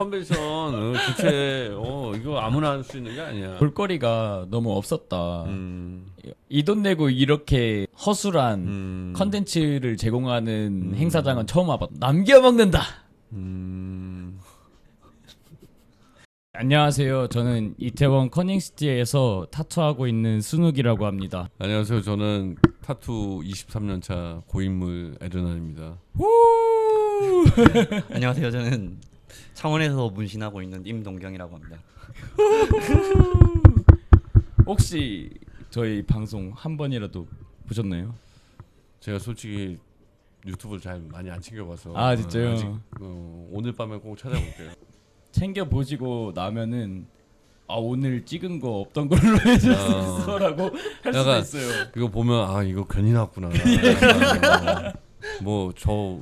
컨벤션 주최 이거 아무나 할 수 있는 게 아니야. 볼거리가 너무 없었다. 이 돈 내고 이렇게 허술한 컨텐츠를 제공하는 행사장은 처음 와봤다. 남겨먹는다. 안녕하세요. 저는 이태원 커닝시티에서 타투하고 있는 순욱이라고 합니다. 안녕하세요. 저는 타투 23년차 고인물 에르난입니다. 안녕하세요. 저는 창원에서 문신하고 있는 임동경이라고 합니다. 혹시 저희 방송 한 번이라도 보셨나요? 제가 솔직히 유튜브를 잘 많이 안 챙겨봐서 아, 진짜요? 아직, 오늘 밤에 꼭 찾아볼게요. 챙겨 보시고 나면은 오늘 찍은 거 없던 걸로 해줄 수 있어라고 할 수도 약간 있어요. 이거 보면 이거 괜히 나왔구나. 뭐 저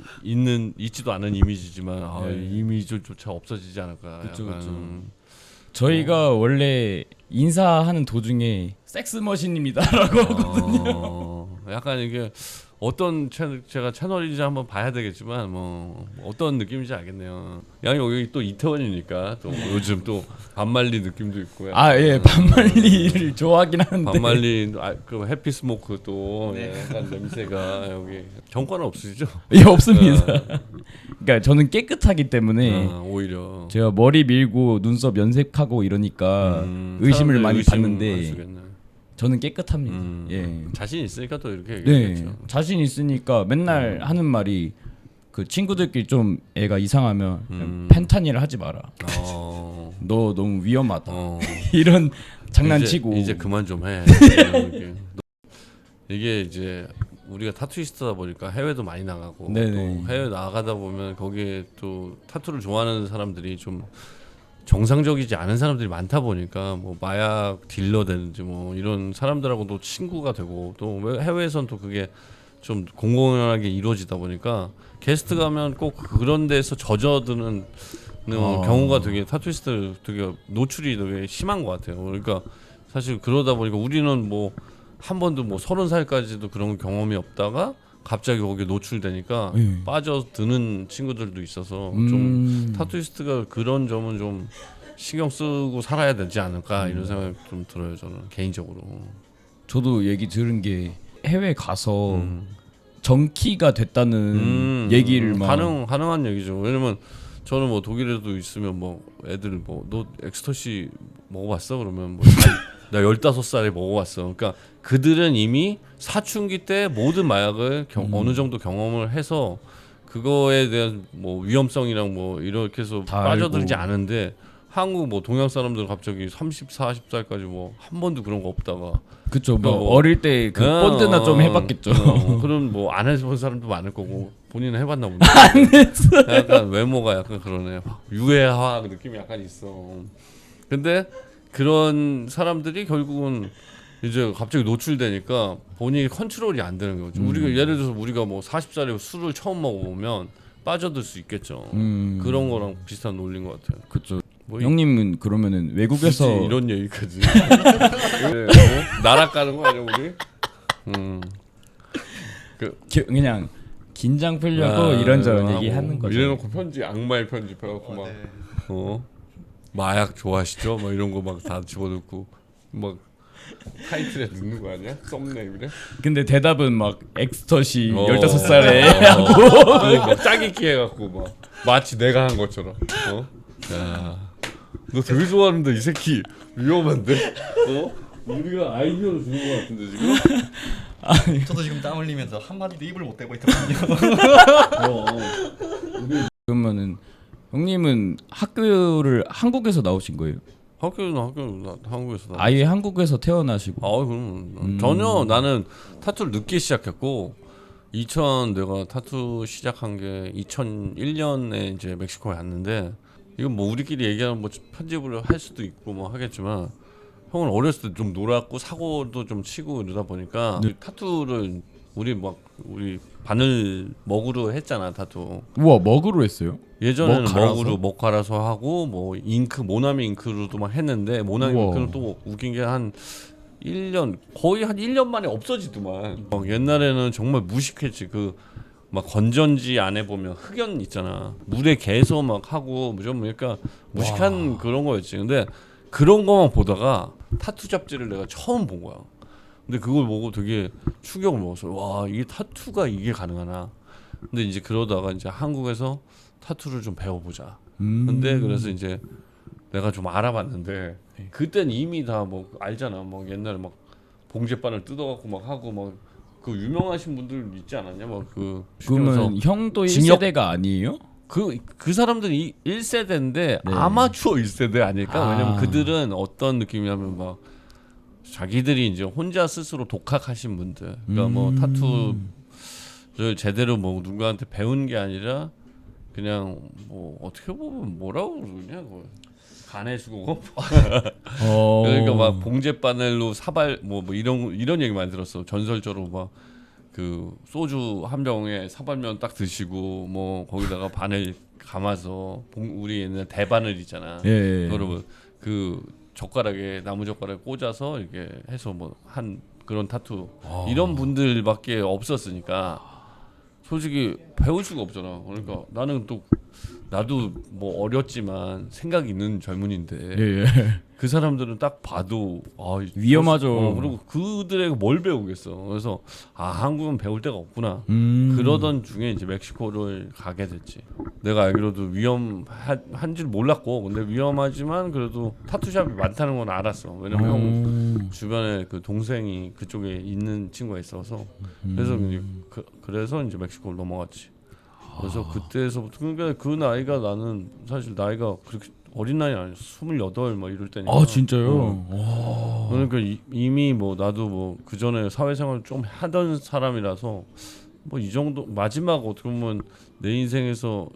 있지도 않은 이미지지만 이 이미지조차 없어지지 않을까. 그쵸, 약간, 그쵸. 저희가 원래 인사하는 도중에 섹스 머신입니다라고 하거든요. 약간 이게 어떤 제가 채널인지 한번 봐야 되겠지만 뭐 어떤 느낌인지 알겠네요. 여기 또 이태원이니까 또 요즘 또 반말리 느낌도 있고. 예, 반말리를 좋아하긴 하는데. 반말리 그 해피 스모크 또 약간 냄새가 여기 정과는 없으시죠? 예, 없습니다. 그러니까 저는 깨끗하기 때문에 오히려 제가 머리 밀고 눈썹 연색하고 이러니까 의심을 많이 받는데 저는 깨끗합니다. 예. 자신 있으니까 또 이렇게 네, 얘기했죠. 자신 있으니까 맨날 하는 말이 그 친구들끼리 좀 애가 이상하면 펜타닐을 하지 마라. 너 너무 위험하다. 이런 장난치고 이제 그만 좀 해. 이게 이제 우리가 타투이스트다 보니까 해외도 많이 나가고 네네. 또 해외 나가다 보면 거기에 또 타투를 좋아하는 사람들이 좀 정상적이지 않은 사람들이 많다 보니까 뭐 마약 딜러든지 뭐 이런 사람들하고도 친구가 되고 또 해외에선 또 그게 좀 공공연하게 이루어지다 보니까 게스트 가면 꼭 그런 데서 젖어드는 경우가 되게 타투이스트 되게 노출이 되게 심한 것 같아요. 그러니까 사실 그러다 보니까 우리는 뭐 한 번도 뭐 30살까지도 그런 경험이 없다가 갑자기 거기에 노출되니까 빠져드는 친구들도 있어서 좀 타투이스트가 그런 점은 좀 신경 쓰고 살아야 되지 않을까 이런 생각이 좀 들어요. 저는 개인적으로. 저도 얘기 들은 게 해외 가서 정키가 됐다는 얘기를 막 가능한 얘기죠. 왜냐면 저는 뭐 독일에도 있으면 뭐 애들 뭐 너 엑스터시 먹어봤어? 그러면 뭐 나 15살에 먹어봤어. 그러니까 그들은 이미 사춘기 때 모든 마약을 어느 정도 경험을 해서 그거에 대한 뭐 위험성이랑 뭐 이렇게 해서 빠져들지 않은데 한국 뭐 동양 사람들 갑자기 30, 40살까지 뭐 한 번도 그런 거 없다가 그쵸. 뭐 어릴 때 그 본드나 좀 해봤겠죠. 그럼 뭐 안 해본 사람도 많을 거고 본인은 해봤나 보네. 안 했어요. 약간 외모가 약간 그러네. 유해화 느낌이 약간 있어. 근데 그런 사람들이 결국은 이제 갑자기 노출되니까 본인이 컨트롤이 안 되는 거죠. 우리가 예를 들어서 우리가 뭐 40살에 술을 처음 먹어보면 빠져들 수 있겠죠. 그런 거랑 비슷한 논리인 것 같아요. 그쵸. 뭐 형님은 그러면은 외국에서 이런 얘기까지 나락 가는 거 아니야 우리? 그냥 긴장 풀려고 이런저런 얘기하는 거죠. 이래놓고 편지 악마의 편집해갖고 막 마약 좋아하시죠? 막 이런 거 막 다 집어넣고 막 타이틀에 넣는 거 아니야? 썸네일에? 근데 대답은 막 엑스터시 15살에 막 짜깁기 해갖고 막 마치 내가 한 것처럼. 야, 너 되게 좋아하는데 이 새끼 위험한데? 우리가 아이디어를 주는 거 같은데 지금? 저도 지금 땀 흘리면서 한마디도 입을 못 대고 있거든요. 그러면은 형님은 학교를 한국에서 나오신 거예요? 한국에서 아예 한국에서 태어나시고. 그럼 전혀 나는 타투를 늦게 시작했고 내가 타투 시작한 게 2001년에 이제 멕시코에 왔는데 이건 뭐 우리끼리 얘기하면 뭐 편집을 할 수도 있고 뭐 하겠지만 형은 어렸을 때 좀 놀았고 사고도 좀 치고 이러다 보니까 타투를 우리 바늘 먹으로 했잖아 타투. 우와, 먹으로 했어요? 예전에는 먹으로 먹 갈아서 하고 뭐 잉크 모나미 잉크로도 막 했는데 모나미 잉크는 또 웃긴 게 한 1년 거의 한 1년 만에 없어지더만. 막 옛날에는 정말 무식했지. 그 막 건전지 안에 보면 흑연 있잖아. 물에 개서 막 하고 좀 그러니까 무식한 그런 거였지. 근데 그런 거만 보다가 타투 잡지를 내가 처음 본 거야. 근데 그걸 보고 되게 충격을 먹었어. 와, 이게 타투가 이게 가능하나. 근데 이제 그러다가 이제 한국에서 타투를 좀 배워보자. 근데 그래서 이제 내가 좀 알아봤는데 그땐 이미 다 뭐 알잖아. 뭐 옛날에 막 봉제바늘 뜯어갖고 막 하고 막 그 유명하신 분들 있지 않았냐? 막그 그러면 형도 징역- 1세대가 아니에요? 그 사람들이 1세대인데 네. 아마추어 1세대 아닐까? 아. 왜냐면 그들은 어떤 느낌이냐면 막 자기들이 이제 혼자 스스로 독학하신 분들. 그러니까 뭐 타투를 제대로 뭐 누구한테 배운 게 아니라 그냥 뭐 어떻게 보면 뭐라고 그러냐 그걸. 간의 수공업. 그러니까 막 봉제바늘로 사발 뭐 이런 얘기 많이 들었어. 전설적으로 막 그 소주 한 병에 사발면 딱 드시고 뭐 거기다가 바늘 감아서 우리 옛날 대바늘 있잖아. 예. 그거를 그 젓가락에 나무 젓가락에 꽂아서 이렇게 해서 뭐 한 그런 타투 이런 분들밖에 없었으니까 솔직히 배울 수가 없잖아. 그러니까 나는 또 나도 뭐 어렸지만 생각 있는 젊은인데 예. 그 사람들은 딱 봐도 위험하죠. 그리고 그들에게 뭘 배우겠어. 그래서 한국은 배울 데가 없구나. 그러던 중에 이제 멕시코를 가게 됐지. 내가 알기로도 위험한 줄 몰랐고, 근데 위험하지만 그래도 타투샵이 많다는 건 알았어. 왜냐면 형 주변에 그 동생이 그쪽에 있는 친구가 있어서 그래서 그래서 이제 멕시코를 넘어갔지. 그래서 그때서부터 그러니까 그 나이가 나는 사실 나이가 그렇게 어린 나이 아니었어. 28 막 이럴 때니까. 아 진짜요? 그러니까 이미 뭐 나도 뭐 그 전에 사회생활 좀 하던 사람이라서 뭐 이 정도 마지막 어떻게 보면 내 인생에서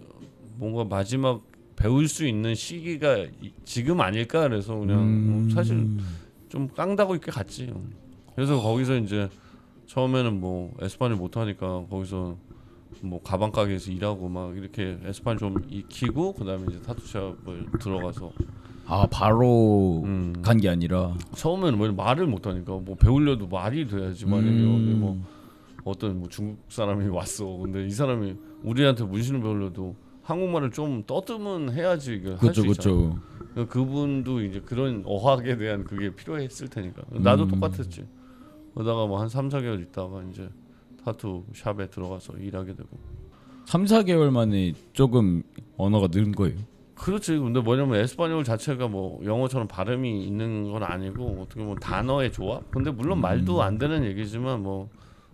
뭔가 마지막 배울 수 있는 시기가 지금 아닐까 그래서 그냥 사실 좀 깡다고 있게 갔지. 그래서 거기서 이제 처음에는 뭐 에스파뇰 못 하니까 거기서 뭐 가방 가게에서 일하고 막 이렇게 에스파뇰 좀 익히고 그다음에 이제 타투샵을 들어가서 바로 간 게 아니라 처음에는 뭐 말을 못 하니까 뭐 배우려도 말이 돼야지. 만약에 여기 뭐 어떤 뭐 중국 사람이 왔어. 근데 이 사람이 우리한테 문신을 배우려도 한국말을 좀 떠듬은 해야지 할 수 있잖아. 그러니까 그분도 이제 그런 어학에 대한 그게 필요했을 테니까. 나도 똑같았지. 그러다가 뭐 한 3, 4개월 있다가 이제 타투 샵에 들어가서 일하게 되고. 3, 4개월 만에 조금 언어가 는 거예요. 그렇지. 근데 뭐냐면 에스파뇰 자체가 뭐 영어처럼 발음이 있는 건 아니고 어떻게 보면 단어의 조합. 근데 물론 말도 안 되는 얘기지만 뭐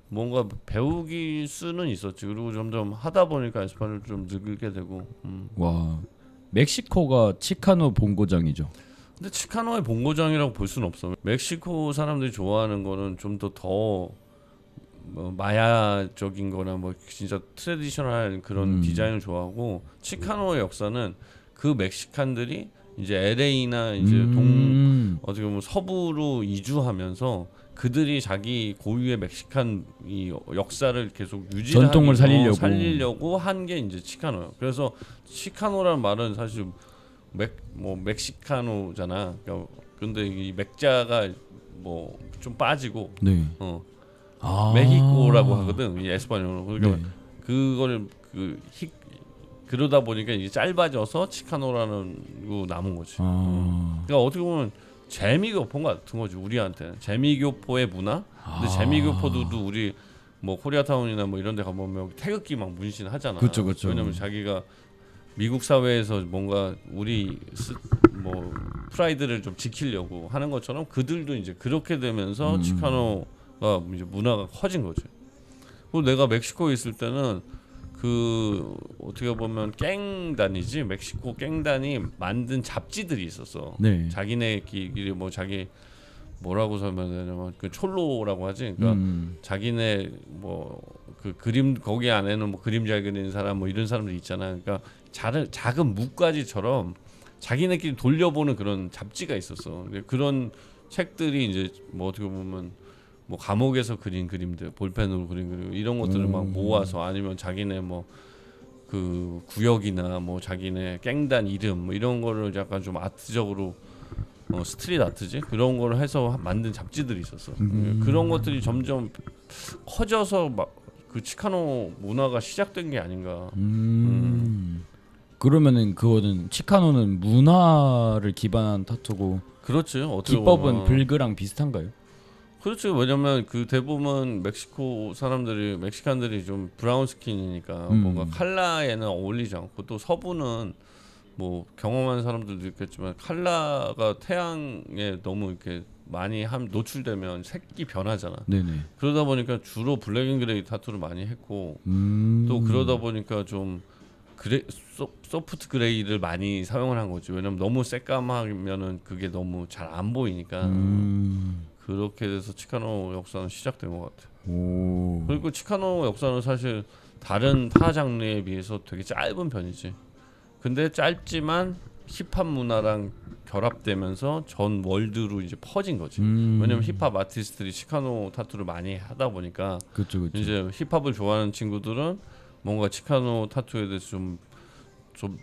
뭔가 배우기 수는 있었지. 그리고 점점 하다 보니까 에스파뇰 좀 늘게 되고. 와, 멕시코가 치카노 본고장이죠. 근데 치카노의 본고장이라고 볼 수는 없어. 멕시코 사람들이 좋아하는 거는 좀 더 뭐 마야적인 거나 뭐 진짜 트레디셔널한 그런 디자인을 좋아하고, 치카노의 역사는 그 멕시칸들이 이제 LA나 이제 어떻게 보면 서부로 이주하면서 그들이 자기 고유의 멕시칸 이 역사를 계속 전통을 살리려고 한 게 이제 치카노예요. 그래서 치카노라는 말은 사실 멕시카노잖아. 그러니까 근데 이 맥자가 뭐 좀 빠지고 네. 메히코라고 하거든. 이 에스파뇰으로. 그러니까 네. 그거를 그러다 보니까 이게 짧아져서 치카노라는 거 남은 거지. 그러니까 어떻게 보면 재미교포 같은 거지 우리한테. 재미교포의 문화. 근데 재미교포도 우리 뭐 코리아타운이나 뭐 이런 데 가보면 태극기 막 문신 하잖아. 그쵸. 왜냐면 자기가 미국 사회에서 뭔가 우리 뭐 프라이드를 좀 지키려고 하는 것처럼 그들도 이제 그렇게 되면서 치카노가 이제 문화가 커진 거지. 그리고 내가 멕시코에 있을 때는 그 어떻게 보면 깽단이지, 멕시코 깽단이 만든 잡지들이 있었어. 네. 자기네끼리 뭐 자기 뭐라고 설명하냐면 그 촐로라고 하지. 그러니까 자기네 뭐 그 그림 거기 안에는 뭐 그림 잘 그리는 사람 뭐 이런 사람들 있잖아. 그러니까 작은 묵가지처럼 자기네끼리 돌려보는 그런 잡지가 있었어. 근데 그런 책들이 이제 뭐 어떻게 보면 뭐 감옥에서 그린 그림들, 볼펜으로 그린 그림 이런 것들을 막 모아서, 아니면 자기네 뭐 그 구역이나 뭐 자기네 깽단 이름 뭐 이런 거를 약간 좀 아트적으로 스트릿 아트지 그런 걸 해서 만든 잡지들이 있었어. 그런 것들이 점점 커져서 막 그 치카노 문화가 시작된 게 아닌가. 그러면은 그거는 치카노는 문화를 기반한 타투고 그렇지. 어떻게 기법은 보면. 불그랑 비슷한가요? 그렇죠. 왜냐면 그 대부분 멕시코 사람들이 멕시칸들이 좀 브라운 스킨이니까 뭔가 칼라에는 어울리지 않고 또 서부는 뭐 경험한 사람들도 있겠지만 칼라가 태양에 너무 이렇게 많이 노출되면 색이 변하잖아. 네네. 그러다 보니까 주로 블랙앤그레이 타투를 많이 했고 또 그러다 보니까 좀 소프트 그레이를 많이 사용을 한 거지. 왜냐면 너무 새까마면은 그게 너무 잘 안 보이니까. 그렇게 돼서 치카노 역사는 시작된 것 같아. 오. 그리고 치카노 역사는 사실 다른 타 장르에 비해서 되게 짧은 편이지. 근데 짧지만 힙합 문화랑 결합되면서 전 월드로 이제 퍼진 거지. 왜냐면 힙합 아티스트들이 치카노 타투를 많이 하다 보니까 그렇죠. 이제 힙합을 좋아하는 친구들은 뭔가 치카노 타투에 대해서 좀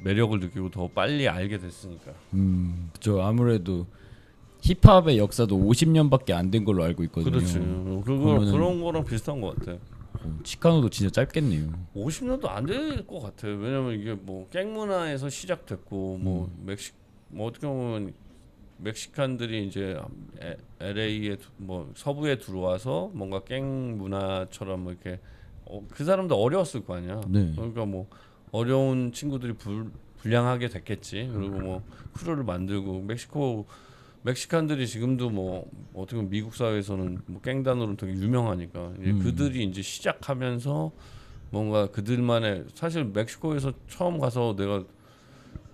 매력을 느끼고 더 빨리 알게 됐으니까. 그렇죠. 아무래도 힙합의 역사도 50년밖에 안 된 걸로 알고 있거든요. 그렇지. 그런 거랑 비슷한 것 같아. 치카노도 진짜 짧겠네요. 50년도 안 될 것 같아. 왜냐면 이게 뭐 갱 문화에서 시작됐고 뭐 뭐 어떻게 보면 멕시칸들이 이제 LA에 뭐 서부에 들어와서 뭔가 갱 문화처럼 뭐 이렇게 그 사람도 어려웠을 거 아니야. 네. 그러니까 뭐 어려운 친구들이 불량하게 됐겠지. 그리고 뭐 크루를 만들고 멕시칸들이 지금도 뭐 어떻게 보면 미국 사회에서는 뭐 갱단으로는 되게 유명하니까 이제 그들이 이제 시작하면서 뭔가 그들만의 사실 멕시코에서 처음 가서 내가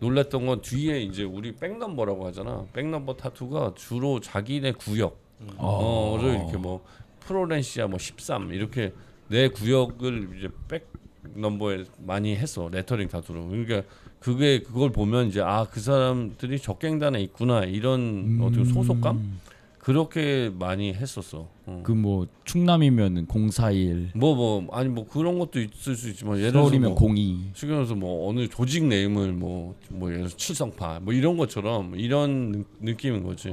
놀랬던 건 뒤에 이제 우리 백넘버라고 하잖아. 백넘버 타투가 주로 자기네 구역을 이렇게 뭐 프로렌시아 뭐 13 이렇게 내 구역을 이제 백넘버에 많이 했어. 레터링 타투로. 그러니까 그걸 보면 이제 그 사람들이 적갱단에 있구나 이런 어떻게 소속감 그렇게 많이 했었어. 그 뭐 충남이면 041, 아니 뭐 그런 것도 있을 수 있지만 예를 서울이면 들어서 02. 지금에서 뭐 어느 조직 네임을 뭐 예를 들어서 칠성파 뭐 이런 것처럼 이런 느낌인 거지.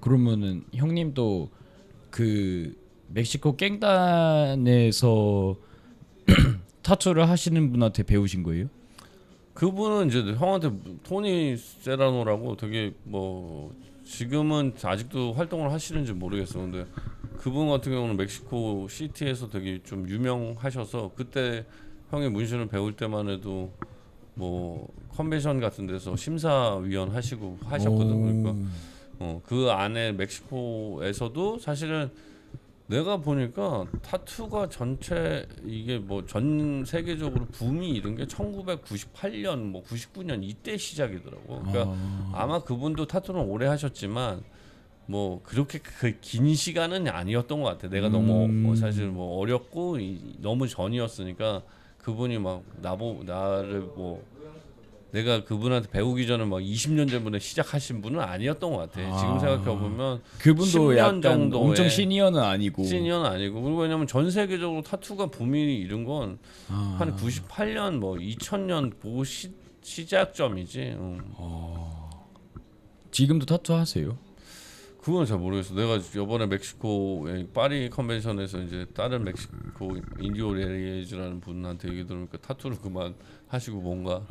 그러면은 형님도 그 멕시코 갱단에서 타투를 하시는 분한테 배우신 거예요? 그분은 이제 형한테 토니 세라노라고 되게 뭐 지금은 아직도 활동을 하시는지 모르겠어. 근데 그분 같은 경우는 멕시코 시티에서 되게 좀 유명하셔서 그때 형이 문신을 배울 때만 해도 뭐 컨벤션 같은 데서 심사위원 하셨거든. 그러니까 그 안에 멕시코에서도 사실은 내가 보니까 타투가 전체 이게 뭐 전 세계적으로 붐이 이런 게 1998년 뭐 99년 이때 시작이더라고. 그러니까 아마 그분도 타투는 오래 하셨지만 뭐 그렇게 긴 시간은 아니었던 것 같아. 내가 너무 사실 뭐 어렸고 너무 전이었으니까 그분이 막 나를 뭐 내가 그분한테 배우기 전에 막 20년 전부터 시작하신 분은 아니었던 것 같아. 지금 생각해 보면 그분도 10년 약간 정도의 엄청 시니어는 아니고. 시니어는 아니고. 그리고 왜냐면 전 세계적으로 타투가 붐이 이른 건 한 98년 뭐 2000년 그 시작점이지. 지금도 타투 하세요? 그건 잘 모르겠어. 내가 이번에 멕시코의 파리 컨벤션에서 이제 다른 멕시코 인디오 레리에즈라는 분한테 얘기 들으니까 타투를 그만 하시고 뭔가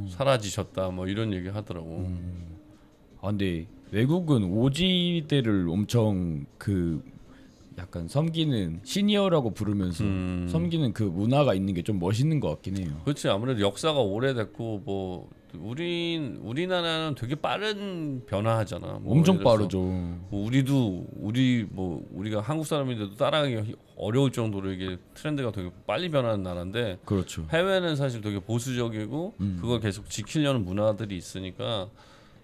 사라지셨다 뭐 이런 얘기 하더라고. 근데 외국은 오지대를 엄청 그 약간 섬기는 시니어라고 부르면서 섬기는 그 문화가 있는 게 좀 멋있는 것 같긴 해요. 그렇지. 아무래도 역사가 오래됐고 뭐 우리나라는 되게 빠른 변화하잖아. 뭐 엄청 예를 들어서 빠르죠. 뭐 우리가 한국 사람인데도 따라가기 어려울 정도로 이게 트렌드가 되게 빨리 변하는 나라인데 그렇죠. 해외는 사실 되게 보수적이고 그걸 계속 지키려는 문화들이 있으니까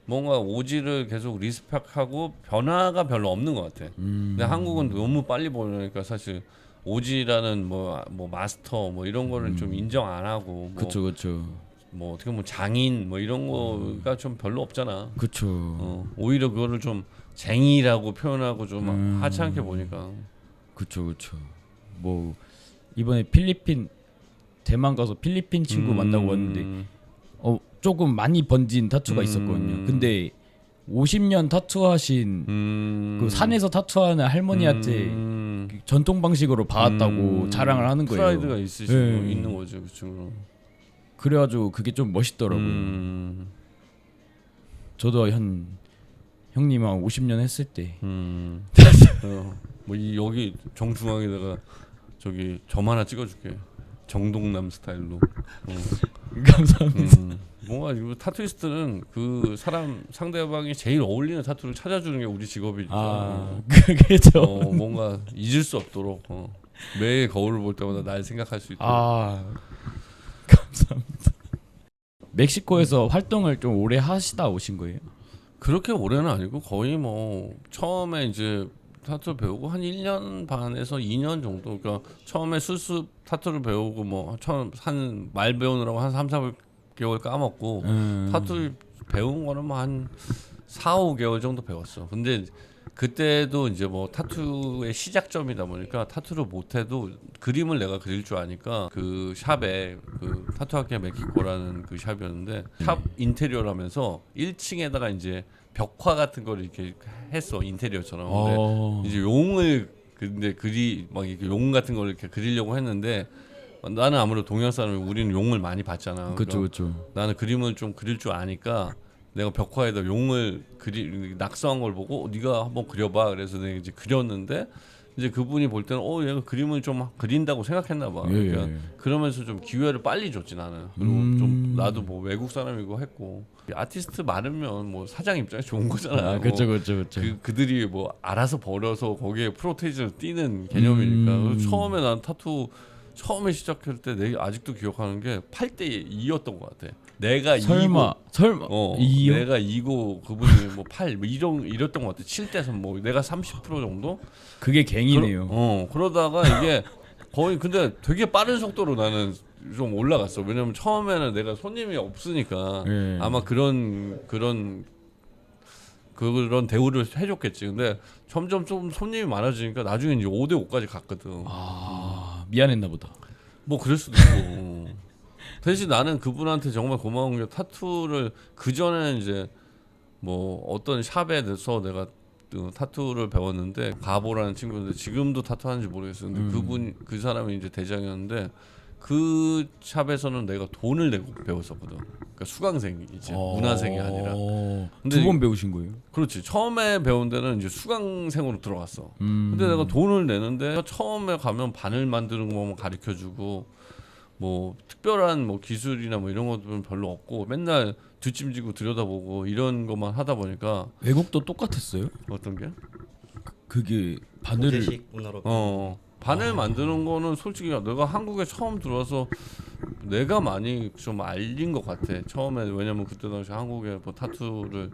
뭔가 오지를 계속 리스펙하고 변화가 별로 없는 것 같아. 근데 한국은 너무 빨리 보니까 사실 오지라는 뭐 마스터 뭐 이런 거를 좀 인정 안 하고 그렇죠. 뭐 어떻게 보면 장인 뭐 이런 거가 좀 별로 없잖아. 그렇죠. 오히려 그거를 좀 쟁이라고 표현하고 좀 하찮게 보니까. 그렇죠. 뭐 이번에 대만 가서 필리핀 친구 만나고 왔는데 조금 많이 번진 타투가 있었거든요. 근데 50년 타투하신 그 산에서 타투하는 할머니한테 전통 방식으로 봐왔다고 자랑을 하는 거예요. 프라이드가 있으시고 네. 있는 거죠, 그 친구는. 그래가지고 그게 좀 멋있더라고요. 저도 한 형님 한 50년 했을 때 여기 정중앙에다가 저기 점 하나 찍어줄게. 정동남 스타일로. 감사합니다. 뭔가 이거 타투이스트는 그 사람 상대방이 제일 어울리는 타투를 찾아주는 게 우리 직업이니까. 그게죠. 뭔가 잊을 수 없도록 매일 거울을 볼 때마다 날 생각할 수 있도록. 감사합니다. 멕시코에서 활동을 좀 오래 하시다 오신 거예요? 그렇게 오래는 아니고 거의 뭐 처음에 이제 타투 배우고 한 1년 반에서 2년 정도. 그러니까 처음에 수습 타투를 배우고 뭐 처음 한 말 배우느라고 한 3, 4개월 까먹고 타투 배운 거는 뭐 한 4, 5개월 정도 배웠어. 근데 그때도 이제 뭐 타투의 시작점이다 보니까 타투를 못해도 그림을 내가 그릴 줄 아니까 그 샵에 그 타투학회 멕시코라는 그 샵이었는데 샵 인테리어라면서 1층에다가 이제 벽화 같은 걸 이렇게 했어, 인테리어처럼. 근데 이제 용을 근데 막 이렇게 용 같은 걸 이렇게 그리려고 했는데 나는 아무래도 동양 사람이 우리는 용을 많이 봤잖아. 그렇죠. 나는 그림을 좀 그릴 줄 아니까 내가 벽화에다 용을 낙서한 걸 보고 네가 한번 그려봐. 그래서 내가 이제 그렸는데 이제 그분이 볼 때는 얘가 그림을 좀 그린다고 생각했나 봐. 그러니까 그러면서 좀 기회를 빨리 줬지 나는. 그리고 좀 나도 뭐 외국 사람이고 했고 아티스트 많으면 뭐 사장 입장에 좋은 거잖아. 그렇죠. 그들이 뭐 알아서 벌어서 거기에 프로테이즈를 띄는 개념이니까. 처음에 난 타투 처음에 시작할 때 내가 아직도 기억하는 게 8대 2였던 것 같아. 내가 설마 2요? 내가 2고 그분이 뭐 8 뭐 이랬던 것 같아. 7대 3 뭐 내가 30% 정도? 그게 갱이네요. 그러다가 이게 거의 근데 되게 빠른 속도로 나는 좀 올라갔어. 왜냐면 처음에는 내가 손님이 없으니까 아마 그런 대우를 해줬겠지. 근데 점점 좀 손님이 많아지니까 나중에 이제 5대 5까지 갔거든. 미안했나 보다. 뭐 그럴 수도 있고. 대신 나는 그분한테 정말 고마운 게 타투를 그 전에 이제 뭐 어떤 샵에서 내가 타투를 배웠는데 가보라는 친구인데 지금도 타투 하는지 모르겠어요. 근데 그 사람이 이제 대장이었는데 그 샵에서는 내가 돈을 내고 배웠었거든. 그러니까 수강생이지 문화생이 아니라. 근데 2번 배우신 거예요? 그렇지. 처음에 배운 데는 이제 수강생으로 들어갔어. 근데 내가 돈을 내는데 처음에 가면 바늘 만드는 거만 가르쳐주고 뭐 특별한 뭐 기술이나 뭐 이런 것들은 별로 없고 맨날 뒷짐지고 들여다보고 이런 것만 하다 보니까. 외국도 똑같았어요? 어떤 게? 그게 바늘을 고제식 문화로 바늘 만드는 거는 솔직히 내가 한국에 처음 들어와서 내가 많이 좀 알린 것 같아. 처음에. 왜냐면 그때 당시 한국에 뭐 타투를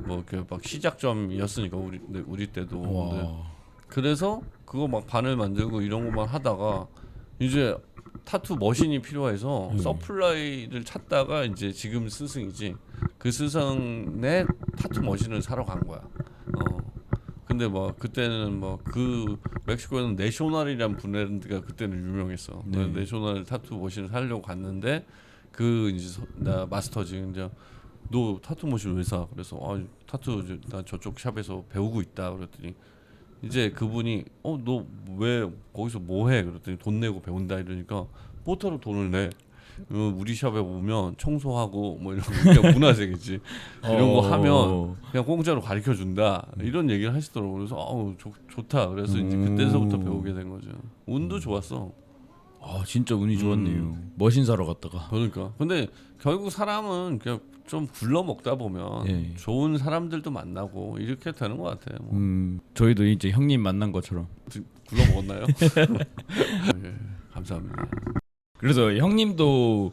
뭐 이렇게 막 시작점이었으니까 우리 때도. 근데 그래서 그거 막 바늘 만들고 이런 것만 하다가 이제 타투 머신이 필요해서 서플라이를 찾다가 이제 지금 스승이지. 그 스승의 타투 머신을 사러 간 거야. 근데 뭐 그때는 뭐 그 멕시코에는 내셔널이라는 브랜드가 그때는 유명했어. 내셔널 타투 머신을 사려고 갔는데 그 이제 나 마스터지. 이제 너 타투 머신 왜 사? 그래서 타투 나 저쪽 샵에서 배우고 있다. 그랬더니 이제 그분이 너 왜 거기서 뭐 해? 그랬더니 돈 내고 배운다 이러니까 포터로 돈을 내. 우리 샵에 오면 청소하고 뭐 이런 거 그냥 문화생이지. 이런 거 하면 그냥 공짜로 가르쳐 준다. 이런 얘기를 하시더라고. 그래서 좋다. 그래서 이제 그때서부터 배우게 된 거죠. 운도 좋았어. 진짜 운이 좋았네요. 머신 사러 갔다가. 그러니까. 근데 결국 사람은 그냥 좀 굴러 먹다 보면 좋은 사람들도 만나고 이렇게 되는 것 같아요. 저희도 이제 형님 만난 것처럼 굴러 먹었나요? 예, 감사합니다. 그래서 형님도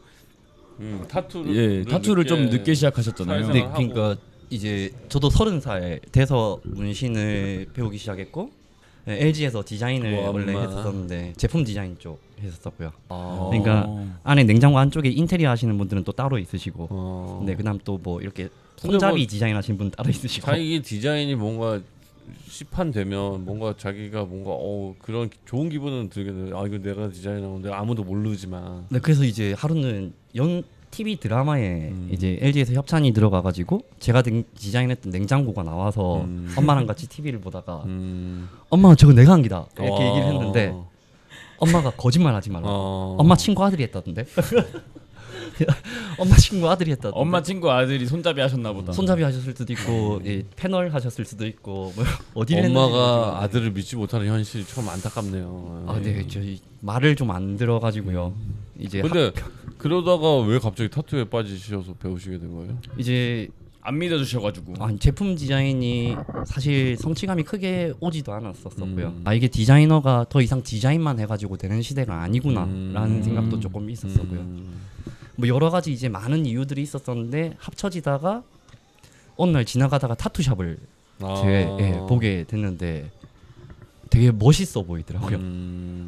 타투를 좀 늦게 시작하셨잖아요. 네, 그러니까 이제 저도 30살 돼서 문신을 배우기 시작했고 LG에서 디자인을 원래 했었는데 제품 디자인 쪽 했었고요. 그러니까 안에 냉장고 안쪽에 인테리어 하시는 분들은 또 따로 있으시고, 네, 그다음 또 뭐 이렇게 손잡이 디자인 하시는 분 따로 있으시고. 자기 디자인이 뭔가 시판되면 뭔가 자기가 뭔가 그런 좋은 기분은 들게 돼. 이거 내가 디자인하는데 아무도 모르지만. 네, 그래서 이제 하루는 TV 드라마에 이제 LG에서 협찬이 들어가가지고 제가 디자인했던 냉장고가 나와서 엄마랑 같이 TV를 보다가 엄마 저거 내가 한 기다 이렇게 얘기를 했는데 엄마가 거짓말하지 말라. 엄마 친구 아들이 했다던데. 엄마 친구 아들이 했다던데. 엄마 친구 아들이 손잡이 하셨나 보다. 손잡이 하셨을 수도 있고 패널 하셨을 수도 있고 뭐 어디를 엄마가 아들을 믿지 못하는 현실이 참 안타깝네요. 아, 네, 저희 말을 좀 안 들어가지고요. 이제 근데 그러다가 왜 갑자기 타투에 빠지셔서 배우시게 된 거예요? 이제 안 믿어주셔가지고. 아니, 제품 디자인이 사실 성취감이 크게 오지도 않았었고요. 아 이게 디자이너가 더 이상 디자인만 해가지고 되는 시대가 아니구나라는 생각도 조금 있었고요. 뭐 여러 가지 이제 많은 이유들이 있었었는데 합쳐지다가 어느 날 지나가다가 타투샵을 보게 됐는데 되게 멋있어 보이더라고요.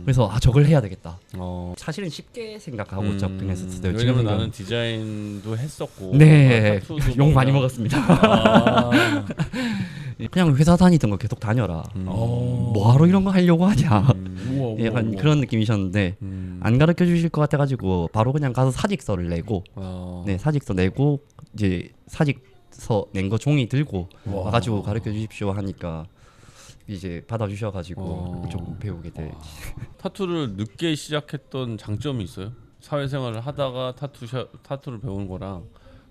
그래서 아 저걸 해야 되겠다. 사실은 쉽게 생각하고 접근했었어요. 왜냐면 나는 디자인도 했었고 네, 타투도 욕 많이 먹었습니다. 그냥 회사 다니던 거 계속 다녀라. 뭐하러 이런 거 하려고 하냐. 약간 그런 느낌이셨는데 안 가르쳐 주실 것 같아가지고 바로 그냥 가서 사직서를 내고 네 사직서 내고 이제 사직서 낸 거 종이 들고 와가지고 가르쳐 주십시오 하니까 이제 받아주셔가지고 좀 배우게 돼. 타투를 늦게 시작했던 장점이 있어요? 사회생활을 하다가 타투를 배우는 거랑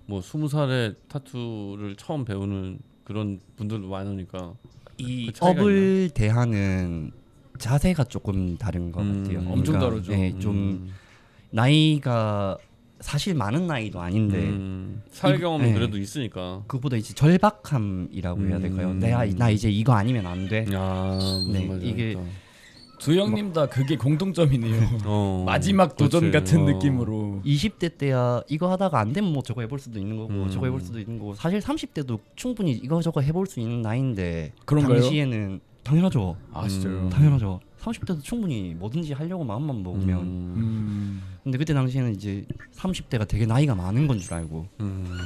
뭐 20살에 타투를 처음 배우는 그런 분들도 많으니까 이 업을 대하는 자세가 조금 다른 것 같아요. 엄청 다르죠. 네, 좀 나이가 사실 많은 나이도 아닌데 사회 경험은 그래도 있으니까 그보다 이제 절박함이라고 해야 될까요? 나 이제 이거 아니면 안 돼. 네, 이게 두 형님 다 그게 공통점이네요. 마지막 도전 같은 느낌으로. 20대 때야 이거 하다가 안 되면 뭐 저거 해볼 수도 있는 거고 저거 해볼 수도 있는 거고 사실 30대도 충분히 이거 저거 해볼 수 있는 나이인데 그런가요? 당시에는 당연하죠. 아 진짜요? 당연하죠. 30대도 충분히 뭐든지 하려고 마음만 먹으면 근데 그때 당시에는 이제 30대가 되게 나이가 많은 건 줄 알고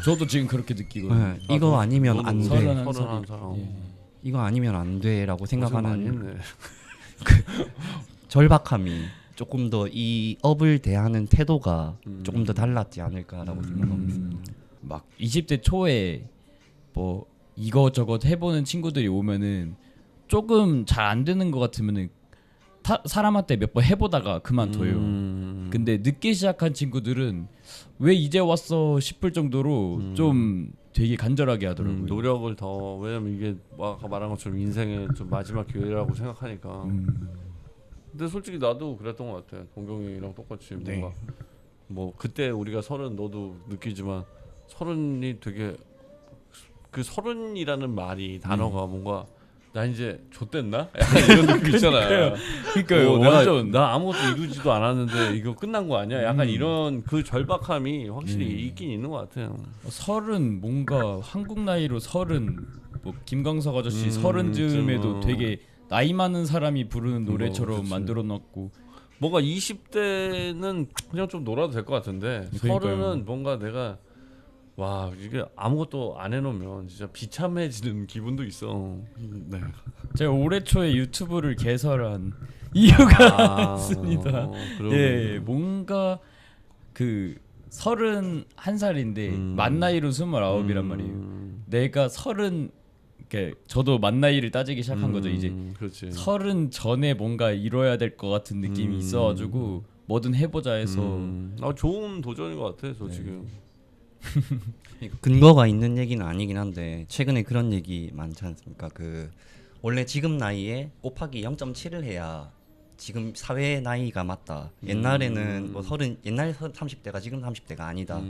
저도 지금 그렇게 느끼거든요. 네, 이거 아니면 안 돼. 31살. 이거 아니면 안 돼라고 생각하는 했네. 절박함이 조금 더 이 업을 대하는 태도가 조금 더 달랐지 않을까라고 생각하고 있습니다. 막 20대 초에 뭐 이거저것 해보는 친구들이 오면은 조금 잘 안 되는 것 같으면은 사람한테 몇 번 해보다가 그만둬요. 근데 늦게 시작한 친구들은 왜 이제 왔어 싶을 정도로 좀 되게 간절하게 하더라고요. 노력을 더 왜냐면 이게 아까 말한 것처럼 인생의 좀 마지막 기회라고 생각하니까. 근데 솔직히 나도 그랬던 것 같아. 동경이랑 똑같이 뭔가 뭐 그때 우리가 30 너도 느끼지만 30이 되게 그 30이라는 말이 단어가 뭔가 나 이제 좆됐나? 약간 이런 느낌 있잖아. 그러니까요. 완전 나 아무것도 이루지도 않았는데 이거 끝난 거 아니야? 약간 이런 그 절박함이 확실히 있긴 있는 것 같아요. 30 뭔가 한국 나이로 30 뭐 김광석 아저씨 30쯤에도 되게 나이 많은 사람이 부르는 노래처럼 만들어놨고 뭔가 20대는 그냥 좀 놀아도 될 것 같은데 30은 뭔가 내가 와 이게 아무것도 안 해놓으면 진짜 비참해지는 기분도 있어. 네. 제가 올해 초에 유튜브를 개설한 이유가 있습니다. 예, 뭔가 그 31살인데 만 나이로 29이란 말이에요. 내가 30 그러니까 저도 만 나이를 따지기 시작한 거죠. 이제 그렇지. 30 전에 뭔가 이뤄야 될 것 같은 느낌이 있어가지고 뭐든 해보자 해서 좋은 도전인 것 같아. 저 지금. 근거가 있는 얘기는 아니긴 한데 최근에 그런 얘기 많지 않습니까? 그 원래 지금 나이에 곱하기 0.7을 해야 지금 사회 나이가 맞다. 옛날에는 뭐 30 옛날 30대가 지금 30대가 아니다.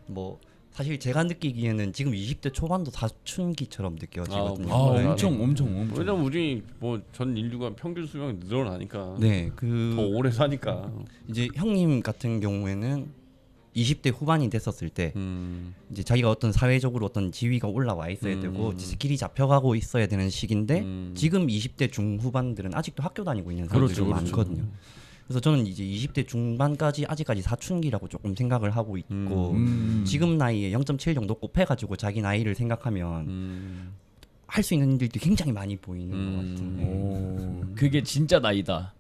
뭐 사실 제가 느끼기에는 지금 20대 초반도 사춘기처럼 느껴지거든요. 엄청. 왜냐면 우리 뭐 전 인류가 평균 수명이 늘어나니까. 네, 더 오래 사니까. 이제 형님 같은 경우에는 20대 후반이 됐었을 때 이제 자기가 어떤 사회적으로 어떤 지위가 올라와 있어야 되고 스킬이 잡혀가고 있어야 되는 시기인데 지금 20대 중후반들은 아직도 학교 다니고 있는 사람들이 많거든요. 그래서 저는 이제 20대 중반까지 아직까지 사춘기라고 조금 생각을 하고 있고 지금 나이에 0.7 정도 곱해가지고 자기 나이를 생각하면 할 수 있는 일들이 굉장히 많이 보이는 것 같은. 그게 진짜 나이다.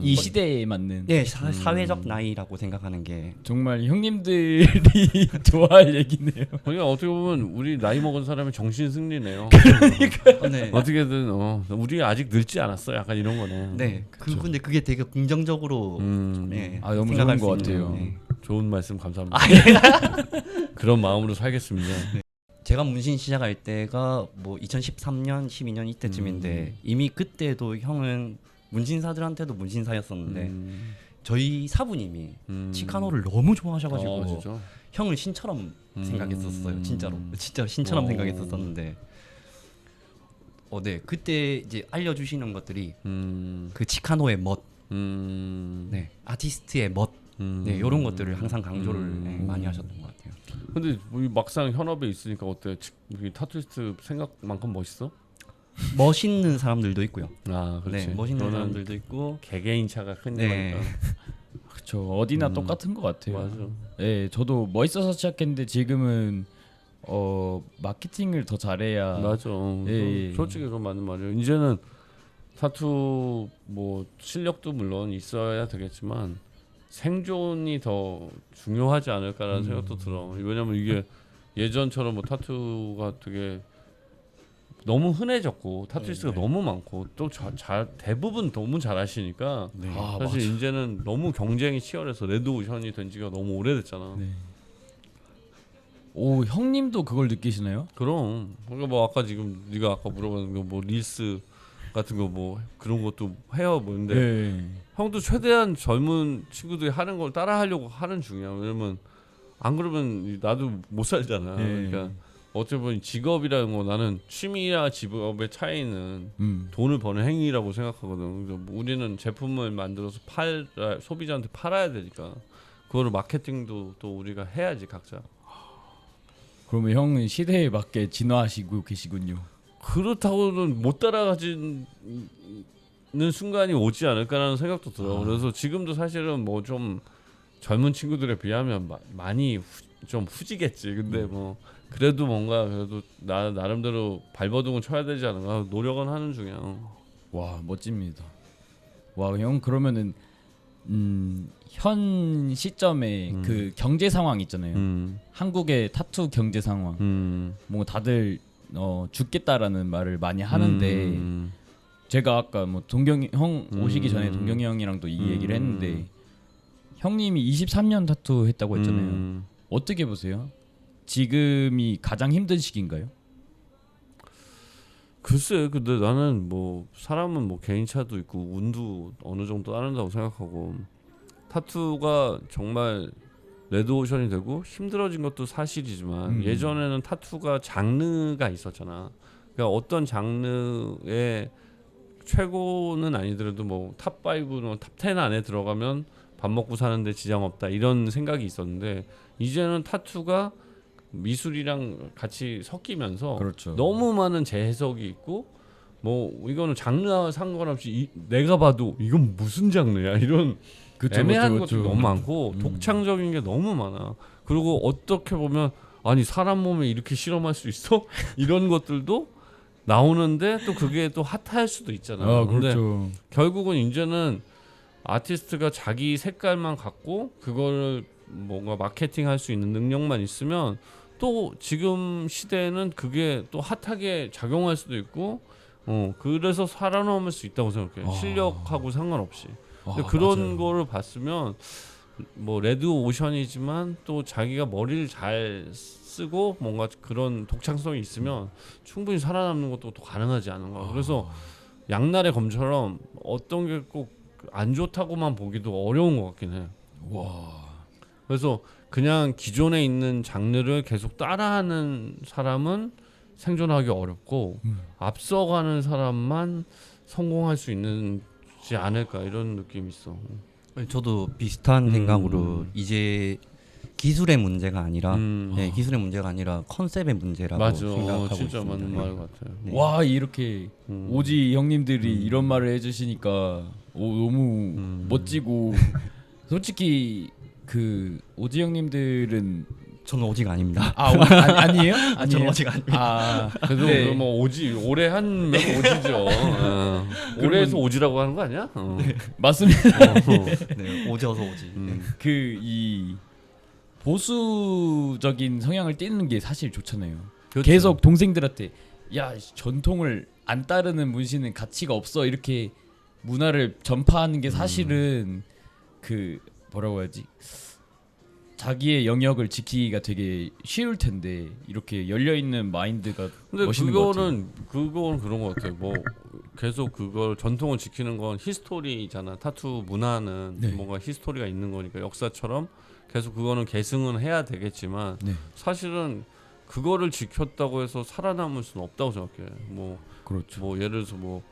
이 시대에 맞는 네, 사회적 나이라고 생각하는 게 정말 형님들이 좋아할 얘기네요. 그러니까 어떻게 보면 우리 나이 먹은 사람의 정신 승리네요. 네. 어떻게든 우리 아직 늙지 않았어. 약간 이런 거네. 네. 근데 그게 되게 긍정적으로 네, 아, 너무 생각할 좋은 것 수 있는, 같아요. 네. 좋은 말씀 감사합니다. 그런 마음으로 살겠습니다. 제가 문신 시작할 때가 뭐 2013년, 12년 이때쯤인데 이미 그때도 형은 문신사들한테도 문신사였었는데 저희 사부님이 치카노를 너무 좋아하셔가지고 진짜? 형을 신처럼 생각했었어요. 진짜로 신처럼 생각했었었는데 네 그때 이제 알려주시는 것들이 그 치카노의 멋, 네 아티스트의 멋, 네 이런 것들을 항상 강조를 네, 많이 하셨던 것 같아요. 근데 우리 막상 현업에 있으니까 어때? 우리 타투이스트 생각만큼 멋있어? 멋있는 사람들도 있고요. 아, 그렇지. 네, 멋있는 사람들도 있고 개개인 차가 큰 네. 거니까. 그렇죠. 어디나 똑같은 것 같아요. 맞아. 네, 저도 멋있어서 시작했는데 지금은 마케팅을 더 잘해야. 맞아. 예. 솔직히 그건 맞는 말이에요. 이제는 타투 뭐 실력도 물론 있어야 되겠지만 생존이 더 중요하지 않을까라는 생각도 들어. 왜냐면 이게 예전처럼 뭐 타투가 되게 너무 흔해졌고 타투이스트가 너무 많고 또 대부분 너무 잘하시니까 아, 사실 맞아. 이제는 너무 경쟁이 치열해서 레드오션이 된 지가 너무 오래됐잖아. 네. 오, 형님도 그걸 느끼시나요? 그럼 그러니까 뭐 아까 지금 네가 아까 물어보는 거 뭐 릴스 같은 거 뭐 그런 것도 해요 뭔데 네. 형도 최대한 젊은 친구들이 하는 걸 따라하려고 하는 중이야. 왜냐면 안 그러면 나도 못 살잖아. 네. 그러니까 어떻게 보면 직업이라는 거 나는 취미와 직업의 차이는 돈을 버는 행위라고 생각하거든. 그래서 뭐 우리는 제품을 만들어서 소비자한테 팔아야 되니까 그거를 마케팅도 또 우리가 해야지 각자. 그러면 형은 시대에 맞게 진화하시고 계시군요. 그렇다고는 못 따라가지는 순간이 오지 않을까라는 생각도 들어. 그래서 지금도 사실은 뭐 좀 젊은 친구들에 비하면 많이 좀 후지겠지. 근데 뭐 그래도 뭔가 그래도 나름대로 발버둥은 쳐야 되지 않을까 노력은 하는 중이야. 와, 멋집니다. 와, 형 그러면은 현 시점에 그 경제 상황 있잖아요. 한국의 타투 경제 상황. 뭐 다들 죽겠다라는 말을 많이 하는데 제가 아까 뭐 형 오시기 전에 동경이 형이랑도 이 얘기를 했는데 형님이 23년 타투 했다고 했잖아요. 어떻게 보세요? 지금이 가장 힘든 시기인가요? 글쎄, 근데 나는 뭐 사람은 뭐 개인차도 있고 운도 어느 정도 따른다고 생각하고 타투가 정말 레드오션이 되고 힘들어진 것도 사실이지만 예전에는 타투가 장르가 있었잖아. 그러니까 어떤 장르의 최고는 아니더라도 뭐 탑5, 탑10 안에 들어가면 밥 먹고 사는데 지장 없다 이런 생각이 있었는데 이제는 타투가 미술이랑 같이 섞이면서 그렇죠. 너무 많은 재해석이 있고 뭐 이거는 장르와 상관없이 내가 봐도 이건 무슨 장르야 이런 애매한 것들이 너무 많고 독창적인 게 너무 많아. 그리고 어떻게 보면 아니 사람 몸에 이렇게 실험할 수 있어? 이런 것들도 나오는데 또 그게 또 핫할 수도 있잖아. 아, 근데 그렇죠. 결국은 이제는 아티스트가 자기 색깔만 갖고 그거를 뭔가 마케팅할 수 있는 능력만 있으면 또 지금 시대에는 그게 또 핫하게 작용할 수도 있고 그래서 살아남을 수 있다고 생각해. 실력하고 상관없이. 근데 그런 맞아요. 거를 봤으면 뭐 레드 오션이지만 또 자기가 머리를 잘 쓰고 뭔가 그런 독창성이 있으면 충분히 살아남는 것도 또 가능하지 않은가. 그래서 양날의 검처럼 어떤 게 꼭 안 좋다고만 보기도 어려운 것 같긴 해. 와. 그래서 그냥 기존에 있는 장르를 계속 따라하는 사람은 생존하기 어렵고 앞서가는 사람만 성공할 수 있는지 않을까 이런 느낌이 있어. 저도 비슷한 생각으로 이제 기술의 문제가 아니라 네, 기술의 문제가 아니라 컨셉의 문제라고 맞아. 생각하고 진짜 있습니다. 맞는 말 같아요. 네. 와, 이렇게 오지 형님들이 이런 말을 해주시니까 너무 멋지고 솔직히 그 오지 형님들은 저는 오지가 아닙니다. 아니에요? 저는 오지가 아닙니다. 그래도 네. 뭐 오지 올해 한명 오지죠. 올해에서 오지라고 하는 거 아니야? 맞습니다. 네, 오지어서 오지. 그 이 보수적인 성향을 띠는 게 사실 좋잖아요. 그렇죠. 계속 동생들한테 야 전통을 안 따르는 문신은 가치가 없어 이렇게 문화를 전파하는 게 사실은 그 뭐라고 해야지 자기의 영역을 지키기가 되게 쉬울 텐데 이렇게 열려 있는 마인드가 근데 멋있는 것 같아요. 그거는 그런 것 같아요. 뭐 계속 그걸 전통을 지키는 건 히스토리잖아. 타투 문화는 네. 뭔가 히스토리가 있는 거니까 역사처럼 계속 그거는 계승은 해야 되겠지만 네. 사실은 그거를 지켰다고 해서 살아남을 수는 없다고 생각해. 뭐 그렇죠. 예를 들어서 뭐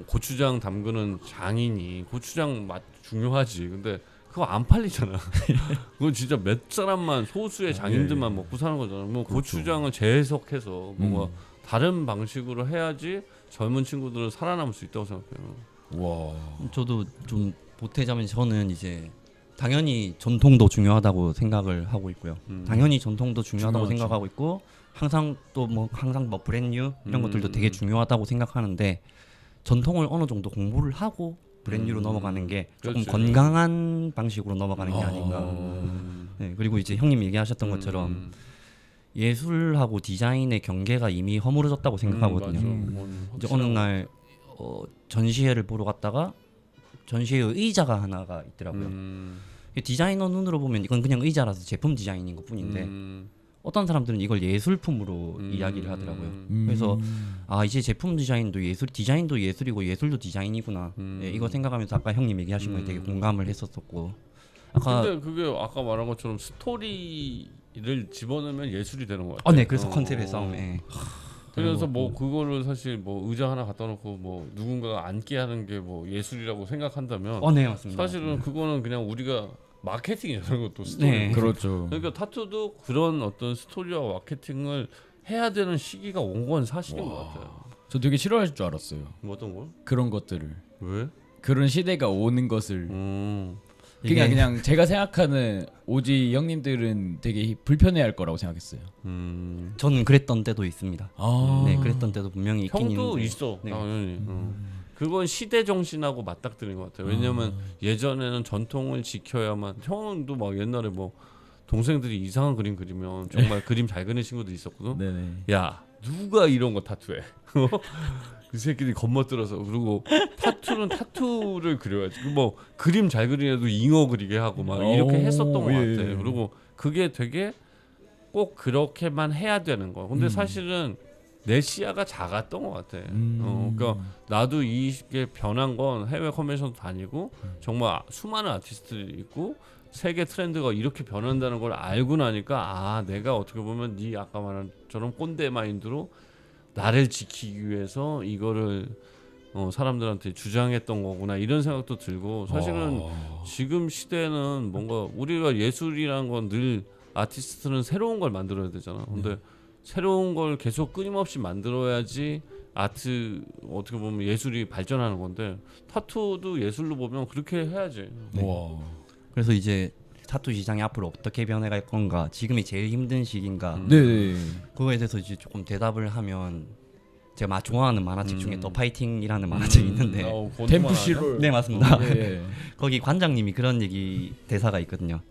고추장 담그는 장인이 고추장 맛 중요하지. 근데 그거 안 팔리잖아. 그건 진짜 몇 사람만 소수의 장인들만 먹고 사는 거잖아. 뭐 고추장을 재해석해서 뭔가 다른 방식으로 해야지 젊은 친구들은 살아남을 수 있다고 생각해요. 와. 저도 좀 보태자면 저는 이제 당연히 전통도 중요하다고 생각을 하고 있고요. 당연히 전통도 중요하다고 중요하죠. 생각하고 있고 항상 뭐 브랜뉴 이런 것들도 되게 중요하다고 생각하는데 전통을 어느 정도 공부를 하고 브랜뉴로 넘어가는 게 조금 그렇지. 건강한 방식으로 넘어가는 게 아닌가. 네, 그리고 이제 형님 얘기하셨던 것처럼 예술하고 디자인의 경계가 이미 허물어졌다고 생각하거든요. 이제 어느 날 전시회를 보러 갔다가 전시회의 의자가 하나가 있더라고요. 디자이너 눈으로 보면 이건 그냥 의자라서 제품 디자인인 것 뿐인데 어떤 사람들은 이걸 예술품으로 이야기를 하더라고요. 그래서 아 이제 제품 디자인도 예술, 디자인도 예술이고 예술도 디자인이구나. 예, 이거 생각하면서 아까 형님 얘기하신 거에 되게 공감을 했었었고. 아까 근데 그게 아까 말한 것처럼 스토리를 집어넣으면 예술이 되는 것 같아요. 네, 그래서 컨셉의 싸움. 예. 그래서 뭐 그거를 사실 뭐 의자 하나 갖다 놓고 뭐 누군가가 앉게 하는 게 뭐 예술이라고 생각한다면 네 맞습니다. 사실은 그거는 그냥 우리가 마케팅이잖아요. 그것도 스토리. 네. 그렇죠. 그러니까 타투도 그런 어떤 스토리와 마케팅을 해야 되는 시기가 온 건 사실인 것 같아요. 저 되게 싫어할 줄 알았어요. 뭐 어떤 걸? 그런 것들을. 왜? 그런 시대가 오는 것을. 그냥 제가 생각하는 오지 형님들은 되게 불편해할 거라고 생각했어요. 저는 그랬던 때도 있습니다. 아. 네, 그랬던 때도 분명히 있긴 형도 있는데. 있어. 네. 당연히. 그건 시대 정신하고 맞닥뜨린 것 같아요. 왜냐면 예전에는 전통을 지켜야만 형도 막 옛날에 뭐 동생들이 이상한 그림 그리면 정말 그림 잘 그리는 친구도 있었거든. 네네. 야 누가 이런 거 타투해? 그 새끼들이 겁먹들어서 그리고 타투는 타투를 그려야지. 뭐 그림 잘 그리는 애도 잉어 그리게 하고 막 이렇게 했었던 것 예. 같아. 그리고 그게 되게 꼭 그렇게만 해야 되는 거. 근데 사실은 내 시야가 작았던 것 같아. 그러니까 나도 이게 변한 건 해외 컨벤션도 다니고 정말 수많은 아티스트들이 있고 세계 트렌드가 이렇게 변한다는 걸 알고 나니까 아 내가 어떻게 보면 네 아까 말한 처럼 꼰대 마인드로 나를 지키기 위해서 이거를 사람들한테 주장했던 거구나 이런 생각도 들고 사실은 지금 시대는 뭔가 우리가 예술이란 건 늘 아티스트는 새로운 걸 만들어야 되잖아. 근데 새로운 걸 계속 끊임없이 만들어야지 아트 어떻게 보면 예술이 발전하는 건데 타투도 예술로 보면 그렇게 해야지. 와. 그래서 이제 타투 시장이 앞으로 어떻게 변해갈 건가, 지금이 제일 힘든 시기인가, 네. 그거에 대해서 이제 조금 대답을 하면 제가 좋아하는 만화책 중에 더 파이팅이라는 만화책이 있는데 템프시롤. 네 맞습니다. 예. 거기 관장님이 그런 얘기 대사가 있거든요.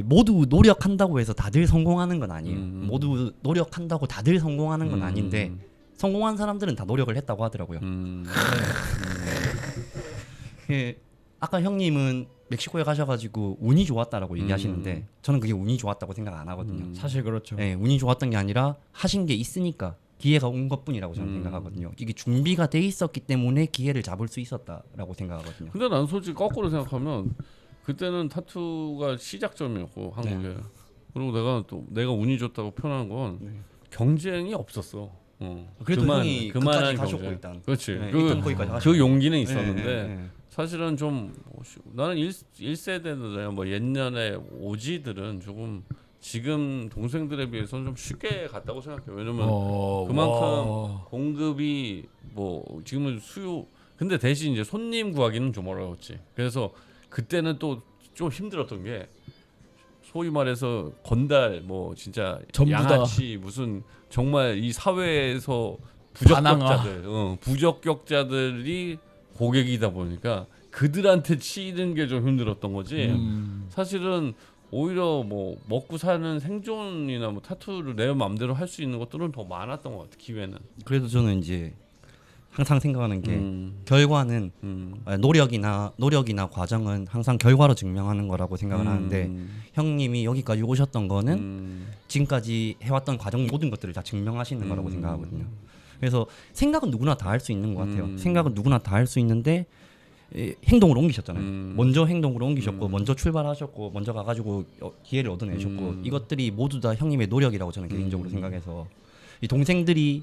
모두 노력한다고 해서 다들 성공하는 건 아니에요. 모두 노력한다고 다들 성공하는 건 아닌데 성공한 사람들은 다 노력을 했다고 하더라고요. 아까 형님은 멕시코에 가셔가지고 운이 좋았다라고 얘기하시는데 저는 그게 운이 좋았다고 생각 안 하거든요. 사실 그렇죠. 네, 운이 좋았던 게 아니라 하신 게 있으니까 기회가 온 것뿐이라고 저는 생각하거든요. 이게 준비가 돼 있었기 때문에 기회를 잡을 수 있었다라고 생각하거든요. 근데 난 솔직히 거꾸로 생각하면 그때는 타투가 시작점이었고 한국에. 그리고 내가 운이 좋다고 표현한 건 경쟁이 없었어. 그래도 형이 그만한 끝까지 가셨고 경쟁. 일단. 그렇지. 네, 일단 거기까지 그 가셨고. 용기는 있었는데 네. 사실은 좀 나는 1세대들 뭐 옛날에 오지들은 조금 지금 동생들에 비해서는 좀 쉽게 갔다고 생각해요. 왜냐면 그만큼 공급이 뭐 지금은 수요 근데 대신 이제 손님 구하기는 좀 어려웠지. 그래서 그때는 또 좀 힘들었던 게 소위 말해서 건달 뭐 진짜 전부 다. 양아치 무슨 정말 이 사회에서 반항아. 부적격자들이 고객이다 보니까 그들한테 치는 게 좀 힘들었던 거지. 사실은 오히려 뭐 먹고 사는 생존이나 뭐 타투를 내 마음대로 할 수 있는 것들은 더 많았던 것 같아. 기회는. 그래도 저는 이제 항상 생각하는 게 결과는 노력이나 과정은 항상 결과로 증명하는 거라고 생각을 하는데 형님이 여기까지 오셨던 거는 지금까지 해왔던 과정 모든 것들을 다 증명하시는 거라고 생각하거든요. 그래서 생각은 누구나 다 할 수 있는 것 같아요. 생각은 누구나 다 할 수 있는데 행동으로 옮기셨잖아요. 먼저 행동으로 옮기셨고 먼저 출발하셨고 먼저 가가지고 기회를 얻어내셨고 이것들이 모두 다 형님의 노력이라고 저는 개인적으로 생각해서 이 동생들이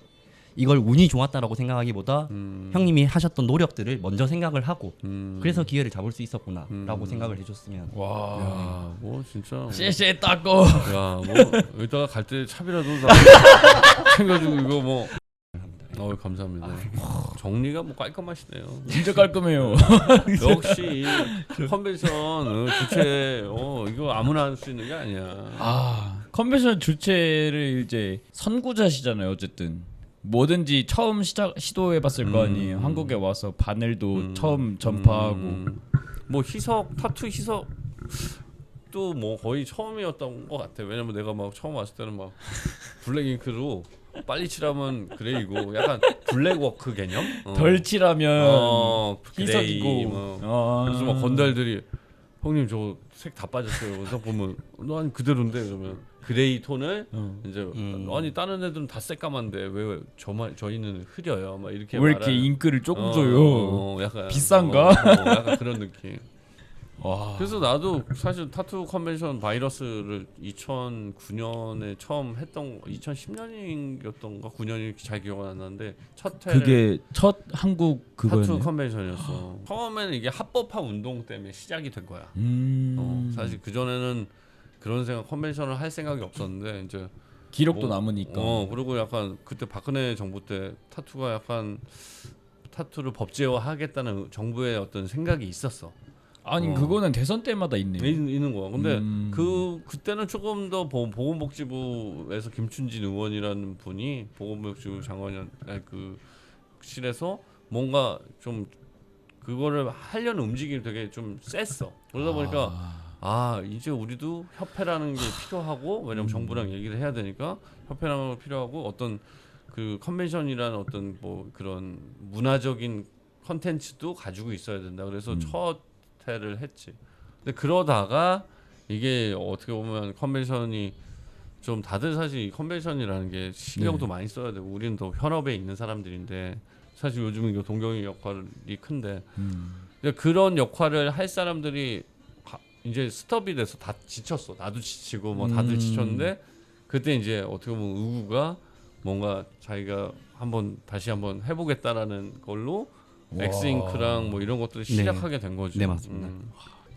이걸 운이 좋았다라고 생각하기보다 형님이 하셨던 노력들을 먼저 생각을 하고 그래서 기회를 잡을 수 있었구나라고 생각을 해줬으면. 와. 야, 뭐 진짜. 씨씨 따고. 야, 뭐 여기다가 갈 때 차비라도 다 챙겨주고 이거 뭐. 감사합니다. 정리가 뭐 깔끔하시네요. 진짜 깔끔해요. 역시 컨벤션 주최 이거 아무나 할 수 있는 게 아니야. 컨벤션 주최를 이제 선구자시잖아요. 어쨌든 뭐든지 처음 시도해봤을 거 아니에요. 한국에 와서 바늘도 처음 전파하고 뭐 희석 타투 희석 또 뭐 거의 처음이었던 것 같아. 왜냐면 내가 막 처음 왔을 때는 막 블랙잉크로 빨리 칠하면 그레이고 약간 블랙워크 개념? 덜 칠하면 그레이, 희석이고. 그래서 막 건달들이 형님 저 색 다 빠졌어요. 그래서 보면 난 그대로인데 그러면 그레이 톤을 이제 아니 다른 애들은 다 새까만데 왜 저희는 흐려요? 막 이렇게 왜 이렇게 잉크를 조금 줘요? 약간 비싼가? 약간 그런 느낌. 와. 그래서 나도 사실 타투 컨벤션 바이러스를 2009년에 처음 했던 2010년이었던가 9년이 잘 기억은 안 나는데 첫 회를 그게 첫 한국 타투 그거였네. 컨벤션이었어. 처음에는 이게 합법화 운동 때문에 시작이 된 거야. 사실 그 전에는 그런 생각 컨벤션을 할 생각이 없었는데 이제 기록도 뭐, 남으니까. 그리고 약간 그때 박근혜 정부 때 타투가 약간 타투를 법제화하겠다는 정부의 어떤 생각이 있었어. 아니 그거는 대선 때마다 있네요. 있는 거야. 근데 그때는 조금 더 보건복지부에서 김춘진 의원이라는 분이 보건복지부 장관이란 그 실에서 뭔가 좀 그거를 하려는 움직임이 되게 좀 셌어. 그러다 보니까 이제 우리도 협회라는 게 필요하고 왜냐면 정부랑 얘기를 해야 되니까 협회라는 게 필요하고 어떤 그 컨벤션이라는 어떤 뭐 그런 문화적인 컨텐츠도 가지고 있어야 된다. 그래서 첫 회를 했지. 근데 그러다가 이게 어떻게 보면 컨벤션이 좀 다들 사실 이 컨벤션이라는 게 신경도 많이 써야 되고 우리는 더 현업에 있는 사람들인데 사실 요즘은 이거 동경의 역할이 큰데 근데 그런 역할을 할 사람들이 이제 스톱이 돼서 다 지쳤어. 나도 지치고 뭐 다들 지쳤는데 그때 이제 어떻게 보면 의구가 뭔가 자기가 다시 한번 해보겠다라는 걸로 엑스잉크랑 뭐 이런 것들을 시작하게 된 거죠. 네, 맞습니다.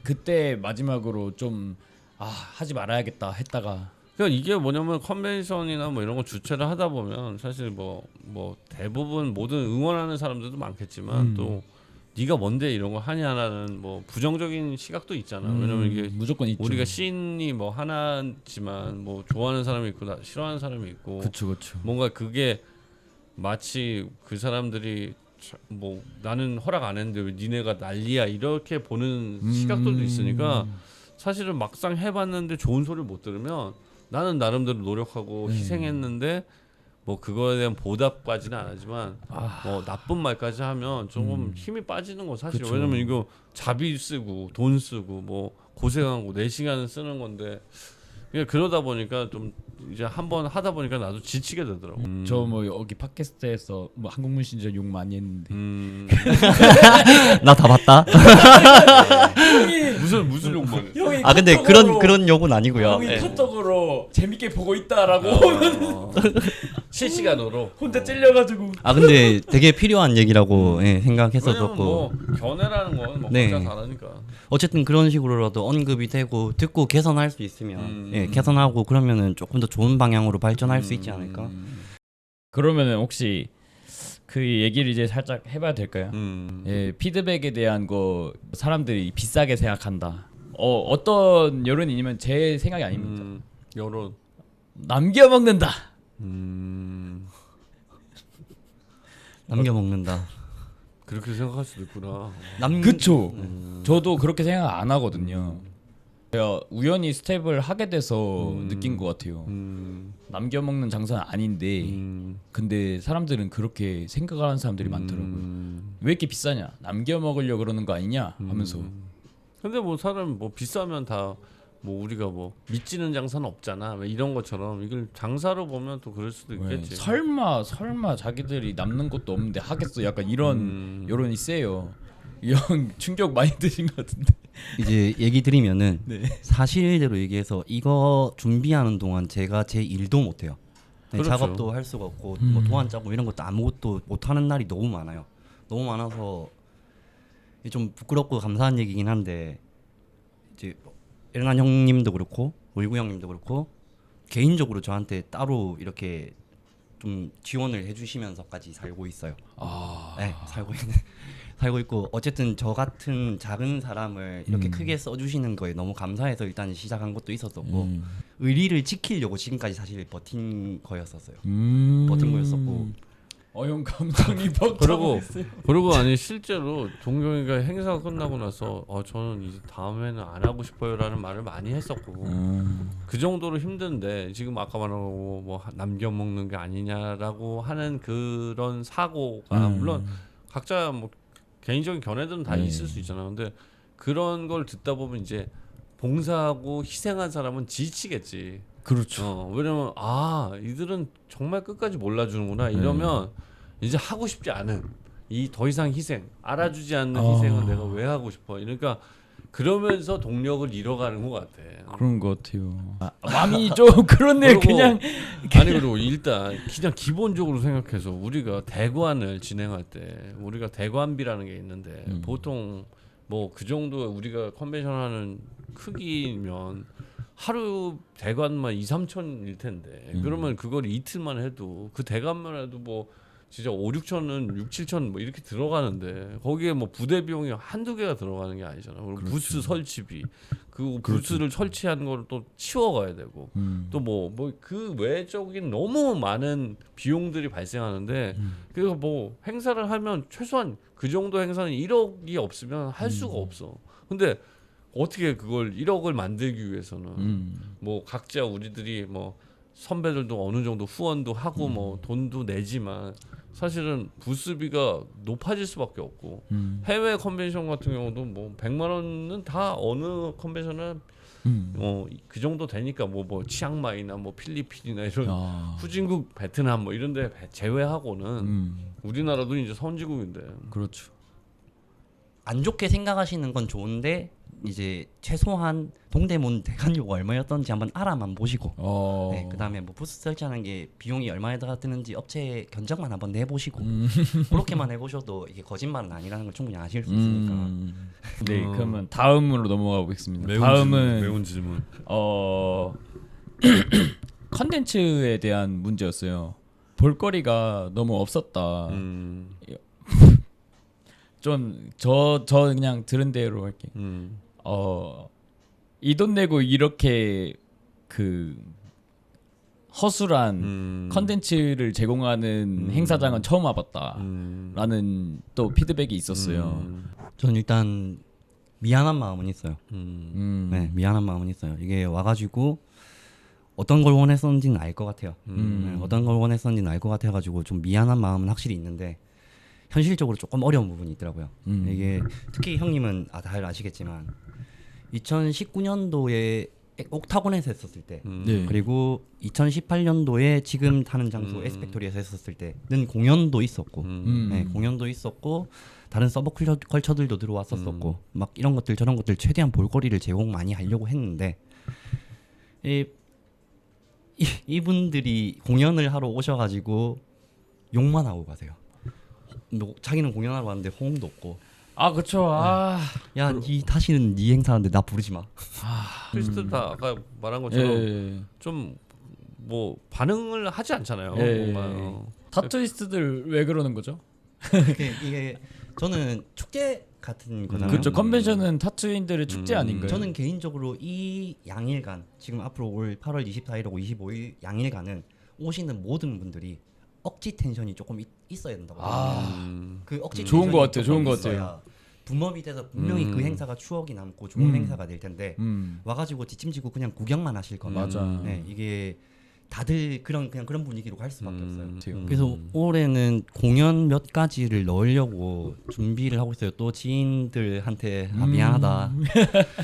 그때 마지막으로 좀 하지 말아야겠다 했다가 그러니까 이게 뭐냐면 컨벤션이나 뭐 이런 거 주최를 하다 보면 사실 뭐 대부분 모든 응원하는 사람들도 많겠지만 또 네가 뭔데 이런 거 하냐라는 뭐 부정적인 시각도 있잖아. 왜냐면 이게 무조건 있죠. 우리가 씬이 뭐 하나지만 뭐 좋아하는 사람이 있고 싫어하는 사람이 있고 그쵸. 뭔가 그게 마치 그 사람들이 뭐 나는 허락 안 했는데 왜 니네가 난리야 이렇게 보는 시각들도 있으니까 사실은 막상 해봤는데 좋은 소리를 못 들으면 나는 나름대로 노력하고 희생했는데 뭐 그거에 대한 보답까지는 안 하지만 뭐 나쁜 말까지 하면 조금 힘이 빠지는 거 사실. 그쵸. 왜냐면 이거 자비 쓰고 돈 쓰고 뭐 고생하고 4시간 쓰는 건데 그러다 보니까 좀 이제 한번 하다 보니까 나도 지치게 되더라고. 저 뭐 여기 팟캐스트에서 뭐 한국문 신전 욕 많이 했는데 나 다 봤다. 무슨 욕만 해? 형이 근데 카톡으로- 그런 욕은 아니고요. 형이 예. 카톡으로 재밌게 보고 있다라고 실시간으로 혼자 찔려가지고 근데 되게 필요한 얘기라고 왜냐면 생각했었고 뭐 견해라는 건 뭐 네. 각자 다르니까. 어쨌든 그런 식으로라도 언급이 되고 듣고 개선할 수 있으면 개선하고 그러면은 조금 더 좋은 방향으로 발전할 수 있지 않을까? 그러면은 혹시 그 얘기를 이제 살짝 해봐야 될까요? 음. 예, 피드백에 대한 거 사람들이 비싸게 생각한다. 어떤 여론이냐면 제 생각이 아닙니다. 여론. 남겨 먹는다. 남겨 먹는다. 그렇게 생각할 수도 있구나. 그쵸. 저도 그렇게 생각 안 하거든요. 제가 우연히 스텝을 하게 돼서 느낀 것 같아요. 남겨 먹는 장사는 아닌데, 근데 사람들은 그렇게 생각하는 사람들이 많더라고요. 왜 이렇게 비싸냐? 남겨 먹으려 그러는 거 아니냐? 하면서. 근데 뭐 사람 뭐 비싸면 다 뭐 우리가 뭐 믿지는 장사는 없잖아. 왜 이런 것처럼 이걸 장사로 보면 또 그럴 수도 왜, 있겠지. 설마 자기들이 남는 것도 없는데 하겠어? 약간 이런 여론이 세요. 형 충격 많이 드신 것 같은데. 이제 얘기 드리면은 네. 사실대로 얘기해서 이거 준비하는 동안 제가 제 일도 못 해요. 그렇죠. 작업도 할 수가 없고 뭐 도안 짜고 이런 것도 아무것도 못 하는 날이 너무 많아요. 너무 많아서 좀 부끄럽고 감사한 얘기긴 한데 이제 에르난 형님도 그렇고 울구 형님도 그렇고 개인적으로 저한테 따로 이렇게 좀 지원을 해주시면서까지 살고 있어요. 네, 살고 있고 어쨌든 저 같은 작은 사람을 이렇게 크게 써주시는 거에 너무 감사해서 일단 시작한 것도 있었었고 의리를 지키려고 지금까지 사실 버틴 거였었어요. 버틴 거였었고. 형 감정이 그리고 아니 실제로 동경이가 행사가 끝나고 나서 저는 이제 다음에는 안 하고 싶어요라는 말을 많이 했었고 그 정도로 힘든데 지금 아까 말한 거 뭐 남겨 먹는 게 아니냐라고 하는 그런 사고가 물론 각자 뭐 개인적인 견해들은 다 있을 수 있잖아. 근데 그런 걸 듣다 보면 이제 봉사하고 희생한 사람은 지치겠지. 그렇죠. 왜냐면 이들은 정말 끝까지 몰라주는구나 이러면 이제 하고 싶지 않은 이 더 이상 희생 알아주지 않는 희생은 내가 왜 하고 싶어. 그러니까 그러면서 동력을 잃어가는 것 같아. 그런 것 같아요. 마음이 좀 그렇네. 그냥 아니 그리고 일단 그냥 기본적으로 생각해서 우리가 대관을 진행할 때 우리가 대관비라는 게 있는데 보통 뭐 그 정도 우리가 컨벤션 하는 크기면 하루 대관만 2-3천일 텐데 그러면 그걸 이틀만 해도 그 대관만 해도 뭐 진짜 5-6천은 6-7천 뭐 이렇게 들어가는데 거기에 뭐 부대 비용이 한두 개가 들어가는 게 아니잖아. 그리고 부스 설치비 그 부스를 설치한 걸 또 치워가야 되고 또 뭐 그 외적인 너무 많은 비용들이 발생하는데 그래서 뭐 행사를 하면 최소한 그 정도 행사는 1억이 없으면 할 수가 없어. 근데 어떻게 그걸 1억을 만들기 위해서는 뭐 각자 우리들이 뭐 선배들도 어느 정도 후원도 하고 뭐 돈도 내지만 사실은 부스비가 높아질 수밖에 없고 해외 컨벤션 같은 경우도 뭐 100만 원은 다 어느 컨벤션은 그 정도 되니까 뭐 치앙마이나 뭐 필리핀이나 이런 후진국 베트남 뭐 이런데 제외하고는 우리나라도 이제 선진국인데 그렇죠. 안 좋게 생각하시는 건 좋은데 이제 최소한 동대문 대관료가 얼마였던지 한번 알아만 보시고 네, 그다음에 뭐 부스 설치하는 게 비용이 얼마에다가 드는지 업체 견적만 한번 내보시고 그렇게만 해보셔도 이게 거짓말은 아니라는 걸 충분히 아실 수 있으니까. 네, 그러면 다음으로 넘어가 보겠습니다. 매운 질문. 컨텐츠에 대한 문제였어요. 볼거리가 너무 없었다. 좀 저 그냥 들은 대로 할게. 이 돈 내고 이렇게 그 허술한 컨텐츠를 제공하는 행사장은 처음 와봤다라는 또 피드백이 있었어요. 전 일단 미안한 마음은 있어요. 네, 미안한 마음은 있어요. 이게 와가지고 어떤 걸 원했었는지는 알 것 같아요. 네, 어떤 걸 원했었는지는 알 것 같아가지고 좀 미안한 마음은 확실히 있는데 현실적으로 조금 어려운 부분이 있더라고요. 이게 특히 형님은 다들 아시겠지만 2019년도에 옥타곤에서 했었을 때 네. 그리고 2018년도에 지금 타는 장소 에스펙토리에서 했었을 때는 공연도 있었고 네, 공연도 있었고 다른 서브 컬처들도 들어왔었었고 막 이런 것들 저런 것들 최대한 볼거리를 제공 많이 하려고 했는데 이분들이 공연을 하러 오셔가지고 욕만 하고 가세요. 자기는 공연하러 왔는데 호응도 없고. 그쵸. 야, 니 다시는 니 행사하는데 나 부르지 마. 크리스트 다 아까 말한 것처럼 좀 뭐 반응을 하지 않잖아요. 뭔가 타투이스트들 왜 그러는 거죠? 이게 저는 축제 같은 거잖아요. 그렇죠. 컨벤션은 타투인들의 축제 아닌가요? 저는 개인적으로 이 양일간 지금 앞으로 올 8월 24일하고 25일 양일간은 오시는 모든 분들이 억지 텐션이 조금 있어야 된다고 생각해요. 그 억지 좋은 텐션이 것 같아요. 조금 좋은 것 있어야 같아요. 붐업이 돼서 분명히 그 행사가 추억이 남고 좋은 행사가 될 텐데 와가지고 뒷짐지고 그냥 구경만 하실 거면 맞아. 네, 이게 다들 그냥 그런 분위기로 갈 수밖에 없어요. 음. 그래서 올해는 공연 몇 가지를 넣으려고 준비를 하고 있어요. 또 지인들한테 미안하다.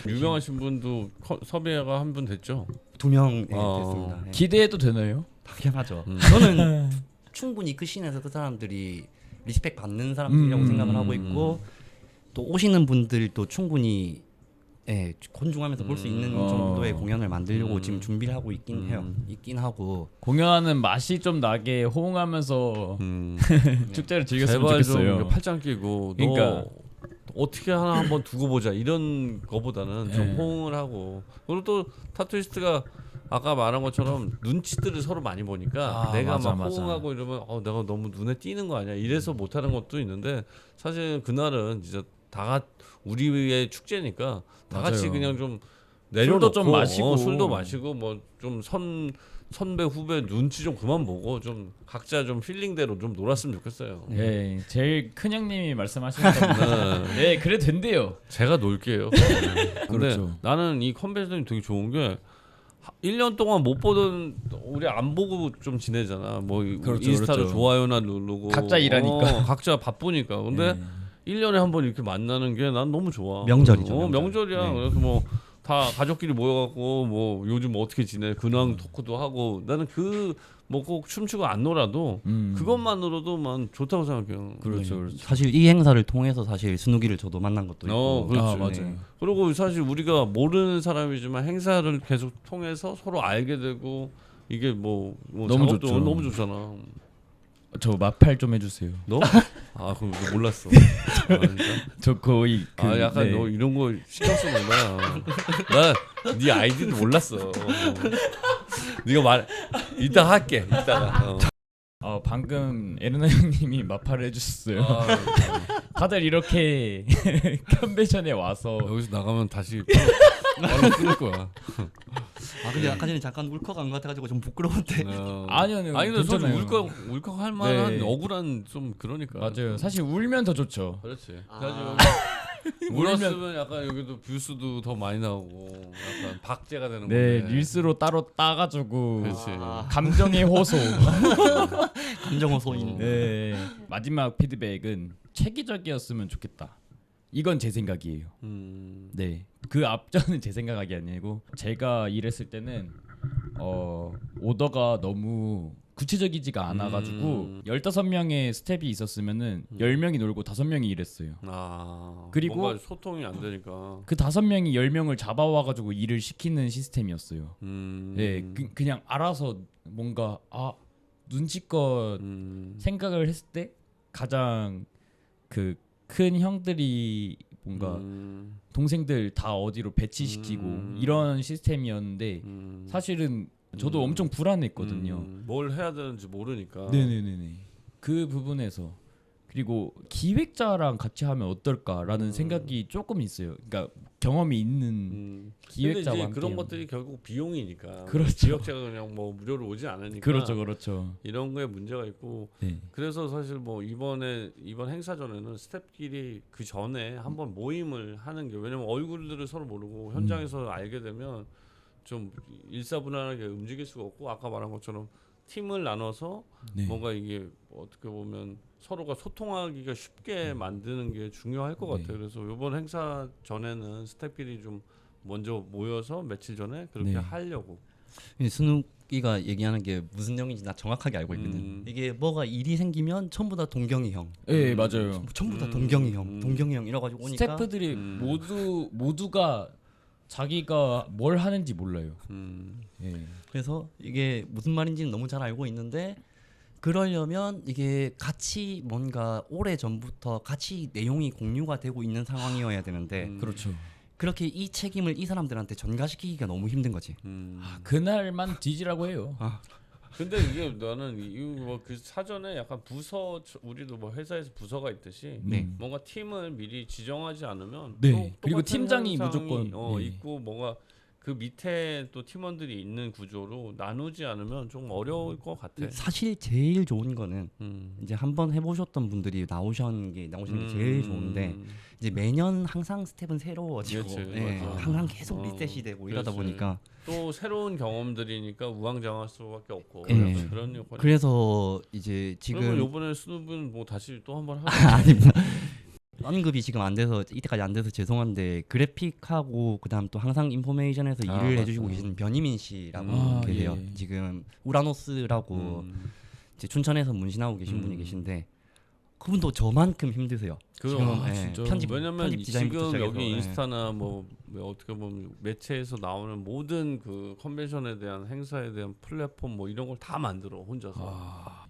유명하신 분도 섭외가 한 분 됐죠. 2명 어. 됐습니다. 네. 기대해도 되나요? 당연하죠. 저는 충분히 그 씬에서 그 사람들이 리스펙 받는 사람들이라고 생각을 하고 있고 또 오시는 분들도 충분히 존중하면서 볼 수 있는 정도의 공연을 만들려고 지금 준비를 하고 있긴 해요. 있긴 하고 공연하는 맛이 좀 나게 호응하면서 축제를 즐겼으면 제발 좀 좋겠어요. 이렇게 팔짱 끼고 너 그러니까. 어떻게 하나 한번 두고 보자 이런 거보다는 좀 네. 호응을 하고 그리고 또 타투이스트가 아까 말한 것처럼 눈치들을 서로 많이 보니까 내가 맞아, 막 맞아. 호응하고 이러면 내가 너무 눈에 띄는 거 아니야 이래서 못하는 것도 있는데 사실 그날은 진짜 우리의 축제니까 다 같이 맞아요. 그냥 좀 술도 내려놓고 좀 마시고. 술도 마시고 뭐 좀 선배 후배 눈치 좀 그만 보고 좀 각자 좀 힐링대로 좀 놀았으면 좋겠어요. 예, 제일 큰 형님이 말씀하시는 겁니다. 네, 그래 된대요. 제가 놀게요. 근데 그렇죠. 나는 이 컨벤션이 되게 좋은 게 1년 동안 못 보던 우리 안 보고 좀 지내잖아. 뭐 그렇죠, 인스타로 그렇죠. 좋아요나 누르고 각자 일하니까. 각자 바쁘니까. 근데 1년에 한 번 이렇게 만나는 게 난 너무 좋아. 명절이죠, 명절. 명절이야. 네. 그래서 뭐 다 가족끼리 모여갖고 뭐 요즘 어떻게 지내 근황 토크도 하고 나는 그 뭐 꼭 춤추고 안 놀아도 그것만으로도만 좋다고 생각해요. 그렇죠, 그렇죠. 사실 이 행사를 통해서 사실 스누기를 저도 만난 것도 있고 그렇죠. 맞아요. 그리고 사실 우리가 모르는 사람이지만 행사를 계속 통해서 서로 알게 되고 이게 뭐 너무 작업도 좋죠. 너무 좋잖아. 저 마팔 좀 해주세요. 너? 그럼 너 몰랐어. 진짜? 저 거의 약간 너 이런 거 신경 쓰는구나. 나네 아이디도 몰랐어. 네가 이따 할게. 이따가. 방금 에르나 형님이 마팔을 해주셨어요. 다들 이렇게 컨벤션에 와서 여기서 나가면 다시 바로 끊을 거야. 근데 아까 전에 잠깐 울컥한 것 같아가지고 좀 부끄러운데. 아니요, 아니 근데 솔직히 괜찮아요. 울컥할 만한 네. 억울한 좀 그러니까. 맞아요. 사실 울면 더 좋죠. 그렇지. 그래가지고 울었으면 약간 여기도 뷰수도 더 많이 나오고 약간 박제가 되는 네, 건데. 릴스로 따로 따가지고 그렇지. 감정의 호소. 감정호 소인. 네, 마지막 피드백은 체계적이었으면 좋겠다. 이건 제 생각이에요. 네, 그 앞전은 제 생각이 아니고 제가 일했을 때는 오더가 너무 구체적이지가 않아가지고 15명의 스텝이 있었으면은 10명이 놀고 5명이 일했어요. 그리고 뭔가 소통이 안 되니까. 그 5명이 10명을 잡아와가지고 일을 시키는 시스템이었어요. 네, 그냥 알아서 뭔가 눈치껏 생각을 했을 때 가장 그 큰 형들이 뭔가 동생들 다 어디로 배치시키고 이런 시스템이었는데 사실은 저도 엄청 불안했거든요. 뭘 해야 되는지 모르니까. 네네네네. 그 부분에서 그리고 기획자랑 같이 하면 어떨까라는 생각이 조금 있어요. 그러니까 경험이 있는 기획자와 근데 이제 함께 그런 하면. 것들이 결국 비용이니까. 그렇죠. 기획자가 그냥 뭐 무료로 오지 않으니까. 그렇죠. 이런 거에 문제가 있고. 네. 그래서 사실 뭐 이번 행사 전에는 스태프끼리 그 전에 한번 모임을 하는 게 왜냐면 얼굴들을 서로 모르고 현장에서 알게 되면 좀 일사분란하게 움직일 수가 없고 아까 말한 것처럼 팀을 나눠서 네. 뭔가 이게 어떻게 보면 서로가 소통하기가 쉽게 만드는 게 중요할 것 같아요. 그래서 이번 행사 전에는 스태프끼리 좀 먼저 모여서 며칠 전에 그렇게 네. 하려고. 스누기가 얘기하는 게 무슨 형인지 나 정확하게 알고 있거든. 이게 뭐가 일이 생기면 전부 다 동경이 형. 네, 맞아요. 전부 다 동경이 형, 동경이 형 이래가지고 오니까 스태프들이 모두가 자기가 뭘 하는지 몰라요. 예. 그래서 이게 무슨 말인지는 너무 잘 알고 있는데 그러려면 이게 같이 뭔가 오래 전부터 같이 내용이 공유가 되고 있는 상황이어야 되는데 그렇죠. 그렇게 이 책임을 이 사람들한테 전가시키기가 너무 힘든 거지. 그날만 뒤지라고 해요. 근데 이게 나는 이뭐그 사전에 약간 부서 우리도 뭐 회사에서 부서가 있듯이 네. 뭔가 팀을 미리 지정하지 않으면 네. 또 그리고 똑같은 팀장이 현상이, 무조건, 네. 있고 뭔가 그 밑에 또 팀원들이 있는 구조로 나누지 않으면 좀 어려울 것 같아. 사실 제일 좋은 거는 음. 이제 한번 해보셨던 분들이 나오시는 게 제일 좋은데 이제 매년 항상 스텝은 새로워지고 그렇지, 예, 맞아. 항상 계속 리셋이 되고 이러다 그렇지. 보니까 또 새로운 경험들이니까 우왕좌왕할 수밖에 없고 예. 약간 그런 요건이. 그래서 이제 그러면 지금 요번에 스눕은 뭐 다시 또 한번 하고 아닙니다. 언급이 지금 안 돼서 이때까지 안 돼서 죄송한데 그래픽하고 그다음 또 항상 인포메이션에서 아, 일을 맞다. 해주시고 계신 변희민 씨라고 아, 계세요. 예. 지금 우라노스라고 이제 춘천에서 문신하고 계신 분이 계신데 그분도 저만큼 힘드세요. 그럼 지금, 예, 진짜. 편집 왜냐면 편집 디자인부터 지금 시작해서, 여기 예. 인스타나 뭐 어떻게 보면 매체에서 나오는 모든 그 컨벤션에 대한 행사에 대한 플랫폼 뭐 이런 걸 다 만들어 혼자서.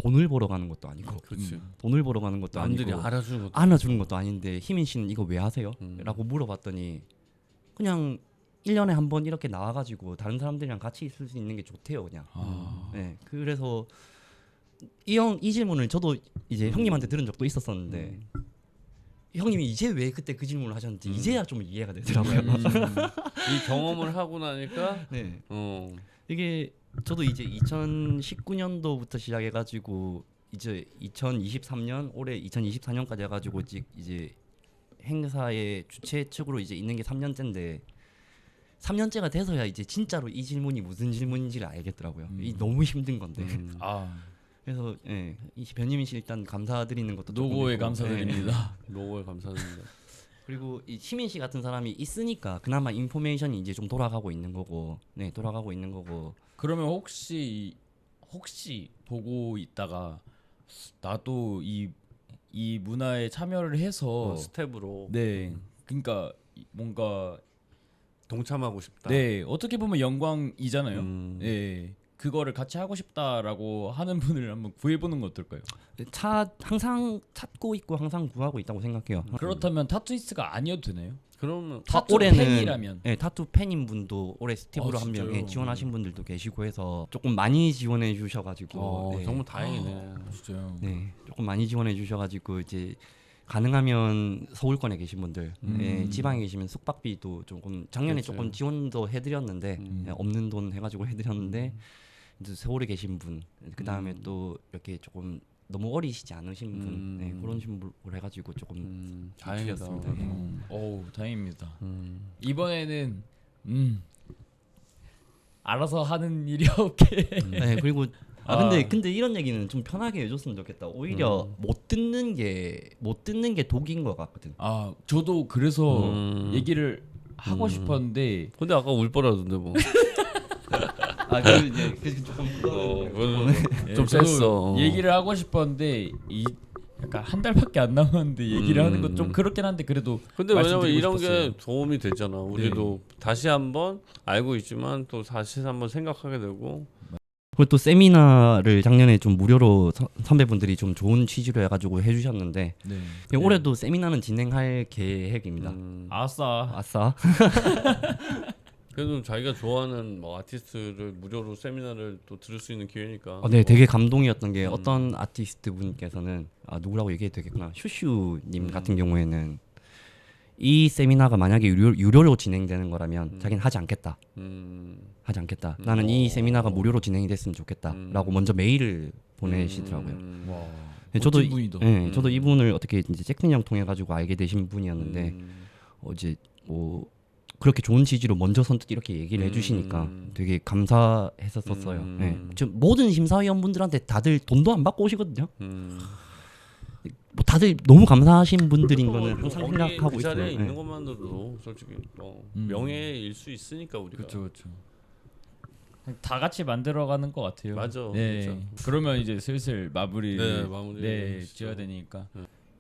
돈을 벌어 가는 것도 아니고 그렇지. 돈을 벌어 가는 것도 남들이 아니고 알아주는 것도 안아주는 것도 아닌데 희민 씨는 이거 왜 하세요? 음. 라고 물어봤더니 그냥 1년에 한 번 이렇게 나와가지고 다른 사람들이랑 같이 있을 수 있는 게 좋대요 그냥. 네, 그래서 이 질문을 저도 이제 형님한테 들은 적도 있었었는데 형님이 이제 왜 그때 그 질문을 하셨는지 이제야 좀 이해가 되더라고요. 이 경험을 하고 나니까 네, 어. 이게 저도 이제 2019년도부터 시작해가지고 이제 2023년 올해 2024년까지 해가지고 이제 행사의 주최 측으로 이제 있는 게 3년째인데 3년째가 돼서야 이제 진짜로 이 질문이 무슨 질문인지를 알겠더라고요. 이 너무 힘든 건데. 아, 그래서 예, 이 변희민 씨 일단 감사드리는 것도 조금 노고에 있고, 예. 감사드립니다. 로고에 감사드립니다. 그리고 이 시민 씨 같은 사람이 있으니까 그나마 인포메이션이 이제 좀 돌아가고 있는 거고, 네 돌아가고 있는 거고. 그러면 혹시 보고 있다가 나도 이 문화에 참여를 해서 스텝으로 네, 그러니까 뭔가 동참하고 싶다. 네, 어떻게 보면 영광이잖아요. 음. 네, 그거를 같이 하고 싶다라고 하는 분을 한번 구해보는 건 어떨까요? 항상 찾고 있고 항상 구하고 있다고 생각해요. 그렇다면 타투이스트가 아니어도 되나요? 그러면 타투 올해는 팬이라면 네, 타투 팬인 분도 올해 스티브로 아, 한 명 진짜요? 지원하신 분들도 계시고 해서 조금 많이 지원해 주셔가지고 네. 정말 다행이네. 진짜요. 네, 조금 많이 지원해 주셔가지고 이제 가능하면 서울권에 계신 분들, 예, 지방에 계시면 숙박비도 조금 작년에 그렇죠. 조금 지원도 해드렸는데 예, 없는 돈 해가지고 해드렸는데 이제 서울에 계신 분, 그 다음에 또 이렇게 조금 너무 어리시지 않으신 분, 네, 그런 분을 해가지고 조금 다행이다. 줄였습니다. 그래도. 어우, 다행입니다. 음. 이번에는 알아서 하는 일이 없게 네, 그리고 아. 근데 이런 얘기는 좀 편하게 해줬으면 좋겠다. 오히려 못 듣는 게 독인 것 같거든. 아, 저도 그래서 얘기를 하고 싶었는데 근데 아까 울 뻔하던데 뭐. 그 이제 조금 좀 저도 셌어. 얘기를 하고 싶었는데 이 약간 한 달밖에 안 남았는데 얘기를 하는 건 좀 그렇긴 한데 그래도 근데 왜냐면 말씀드리고 이런 싶었어요. 게 도움이 되잖아. 우리도 다시 한번 알고 있지만 또 다시 한번 생각하게 되고. 그리고 또 세미나를 작년에 좀 무료로 선배분들이 좀 좋은 취지로 해가지고 해주셨는데 네. 올해도 세미나는 진행할 계획입니다. 아싸. 아싸. 그래도 자기가 좋아하는 뭐 아티스트를 무료로 세미나를 또 들을 수 있는 기회니까. 네, 되게 감동이었던 게 어떤 아티스트 분께서는 누구라고 얘기해도 되겠구나. 슈슈님 같은 경우에는 이 세미나가 만약에 유료로 진행되는 거라면 자기는 하지 않겠다. 하지 않겠다. 나는 이 세미나가 무료로 진행이 됐으면 좋겠다라고 먼저 메일을 보내시더라고요. 와. 네, 저도 멋진 분이다. 저도 이분을 어떻게 이제 잭슨 형 통해 가지고 알게 되신 분이었는데 이제 뭐 그렇게 좋은 취지로 먼저 선뜻 이렇게 얘기를 해주시니까 되게 감사했었어요. 네. 지금 모든 심사위원분들한테 다들 돈도 안 받고 오시거든요. 뭐 다들 너무 감사하신 분들인 거는 항상 거기 생각하고 그 있어요. 자리에 네. 있는 것만으로도 솔직히 명예일 수 있으니까 우리가. 그렇죠. 다 같이 만들어가는 것 같아요. 맞아, 네. 진짜. 그러면 이제 슬슬 마무리를 마무리 지어야 되니까.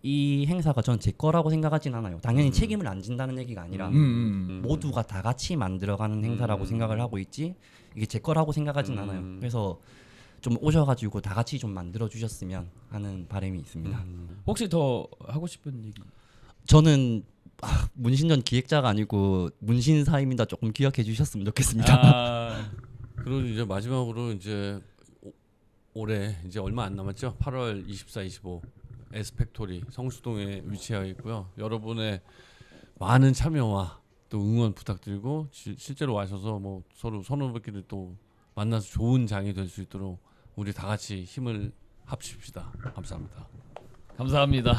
이 행사가 전 제 거라고 생각하진 않아요. 당연히 책임을 안 진다는 얘기가 아니라 모두가 다 같이 만들어가는 행사라고 생각을 하고 있지 이게 제 거라고 생각하진 않아요. 그래서 좀 오셔가지고 다 같이 좀 만들어 주셨으면 하는 바람이 있습니다. 혹시 더 하고 싶은 얘기? 저는 문신전 기획자가 아니고 문신사입니다. 조금 기억해 주셨으면 좋겠습니다. 아, 그리고 이제 마지막으로 이제 올해 이제 얼마 안 남았죠. 8월 24, 25 에스펙토리 성수동에 위치하고 있고요. 여러분의 많은 참여와 또 응원 부탁드리고 실제로 와셔서 뭐 서로 선후배끼리 또 만나서 좋은 장이 될 수 있도록 우리 다 같이 힘을 합칩시다. 감사합니다. 감사합니다.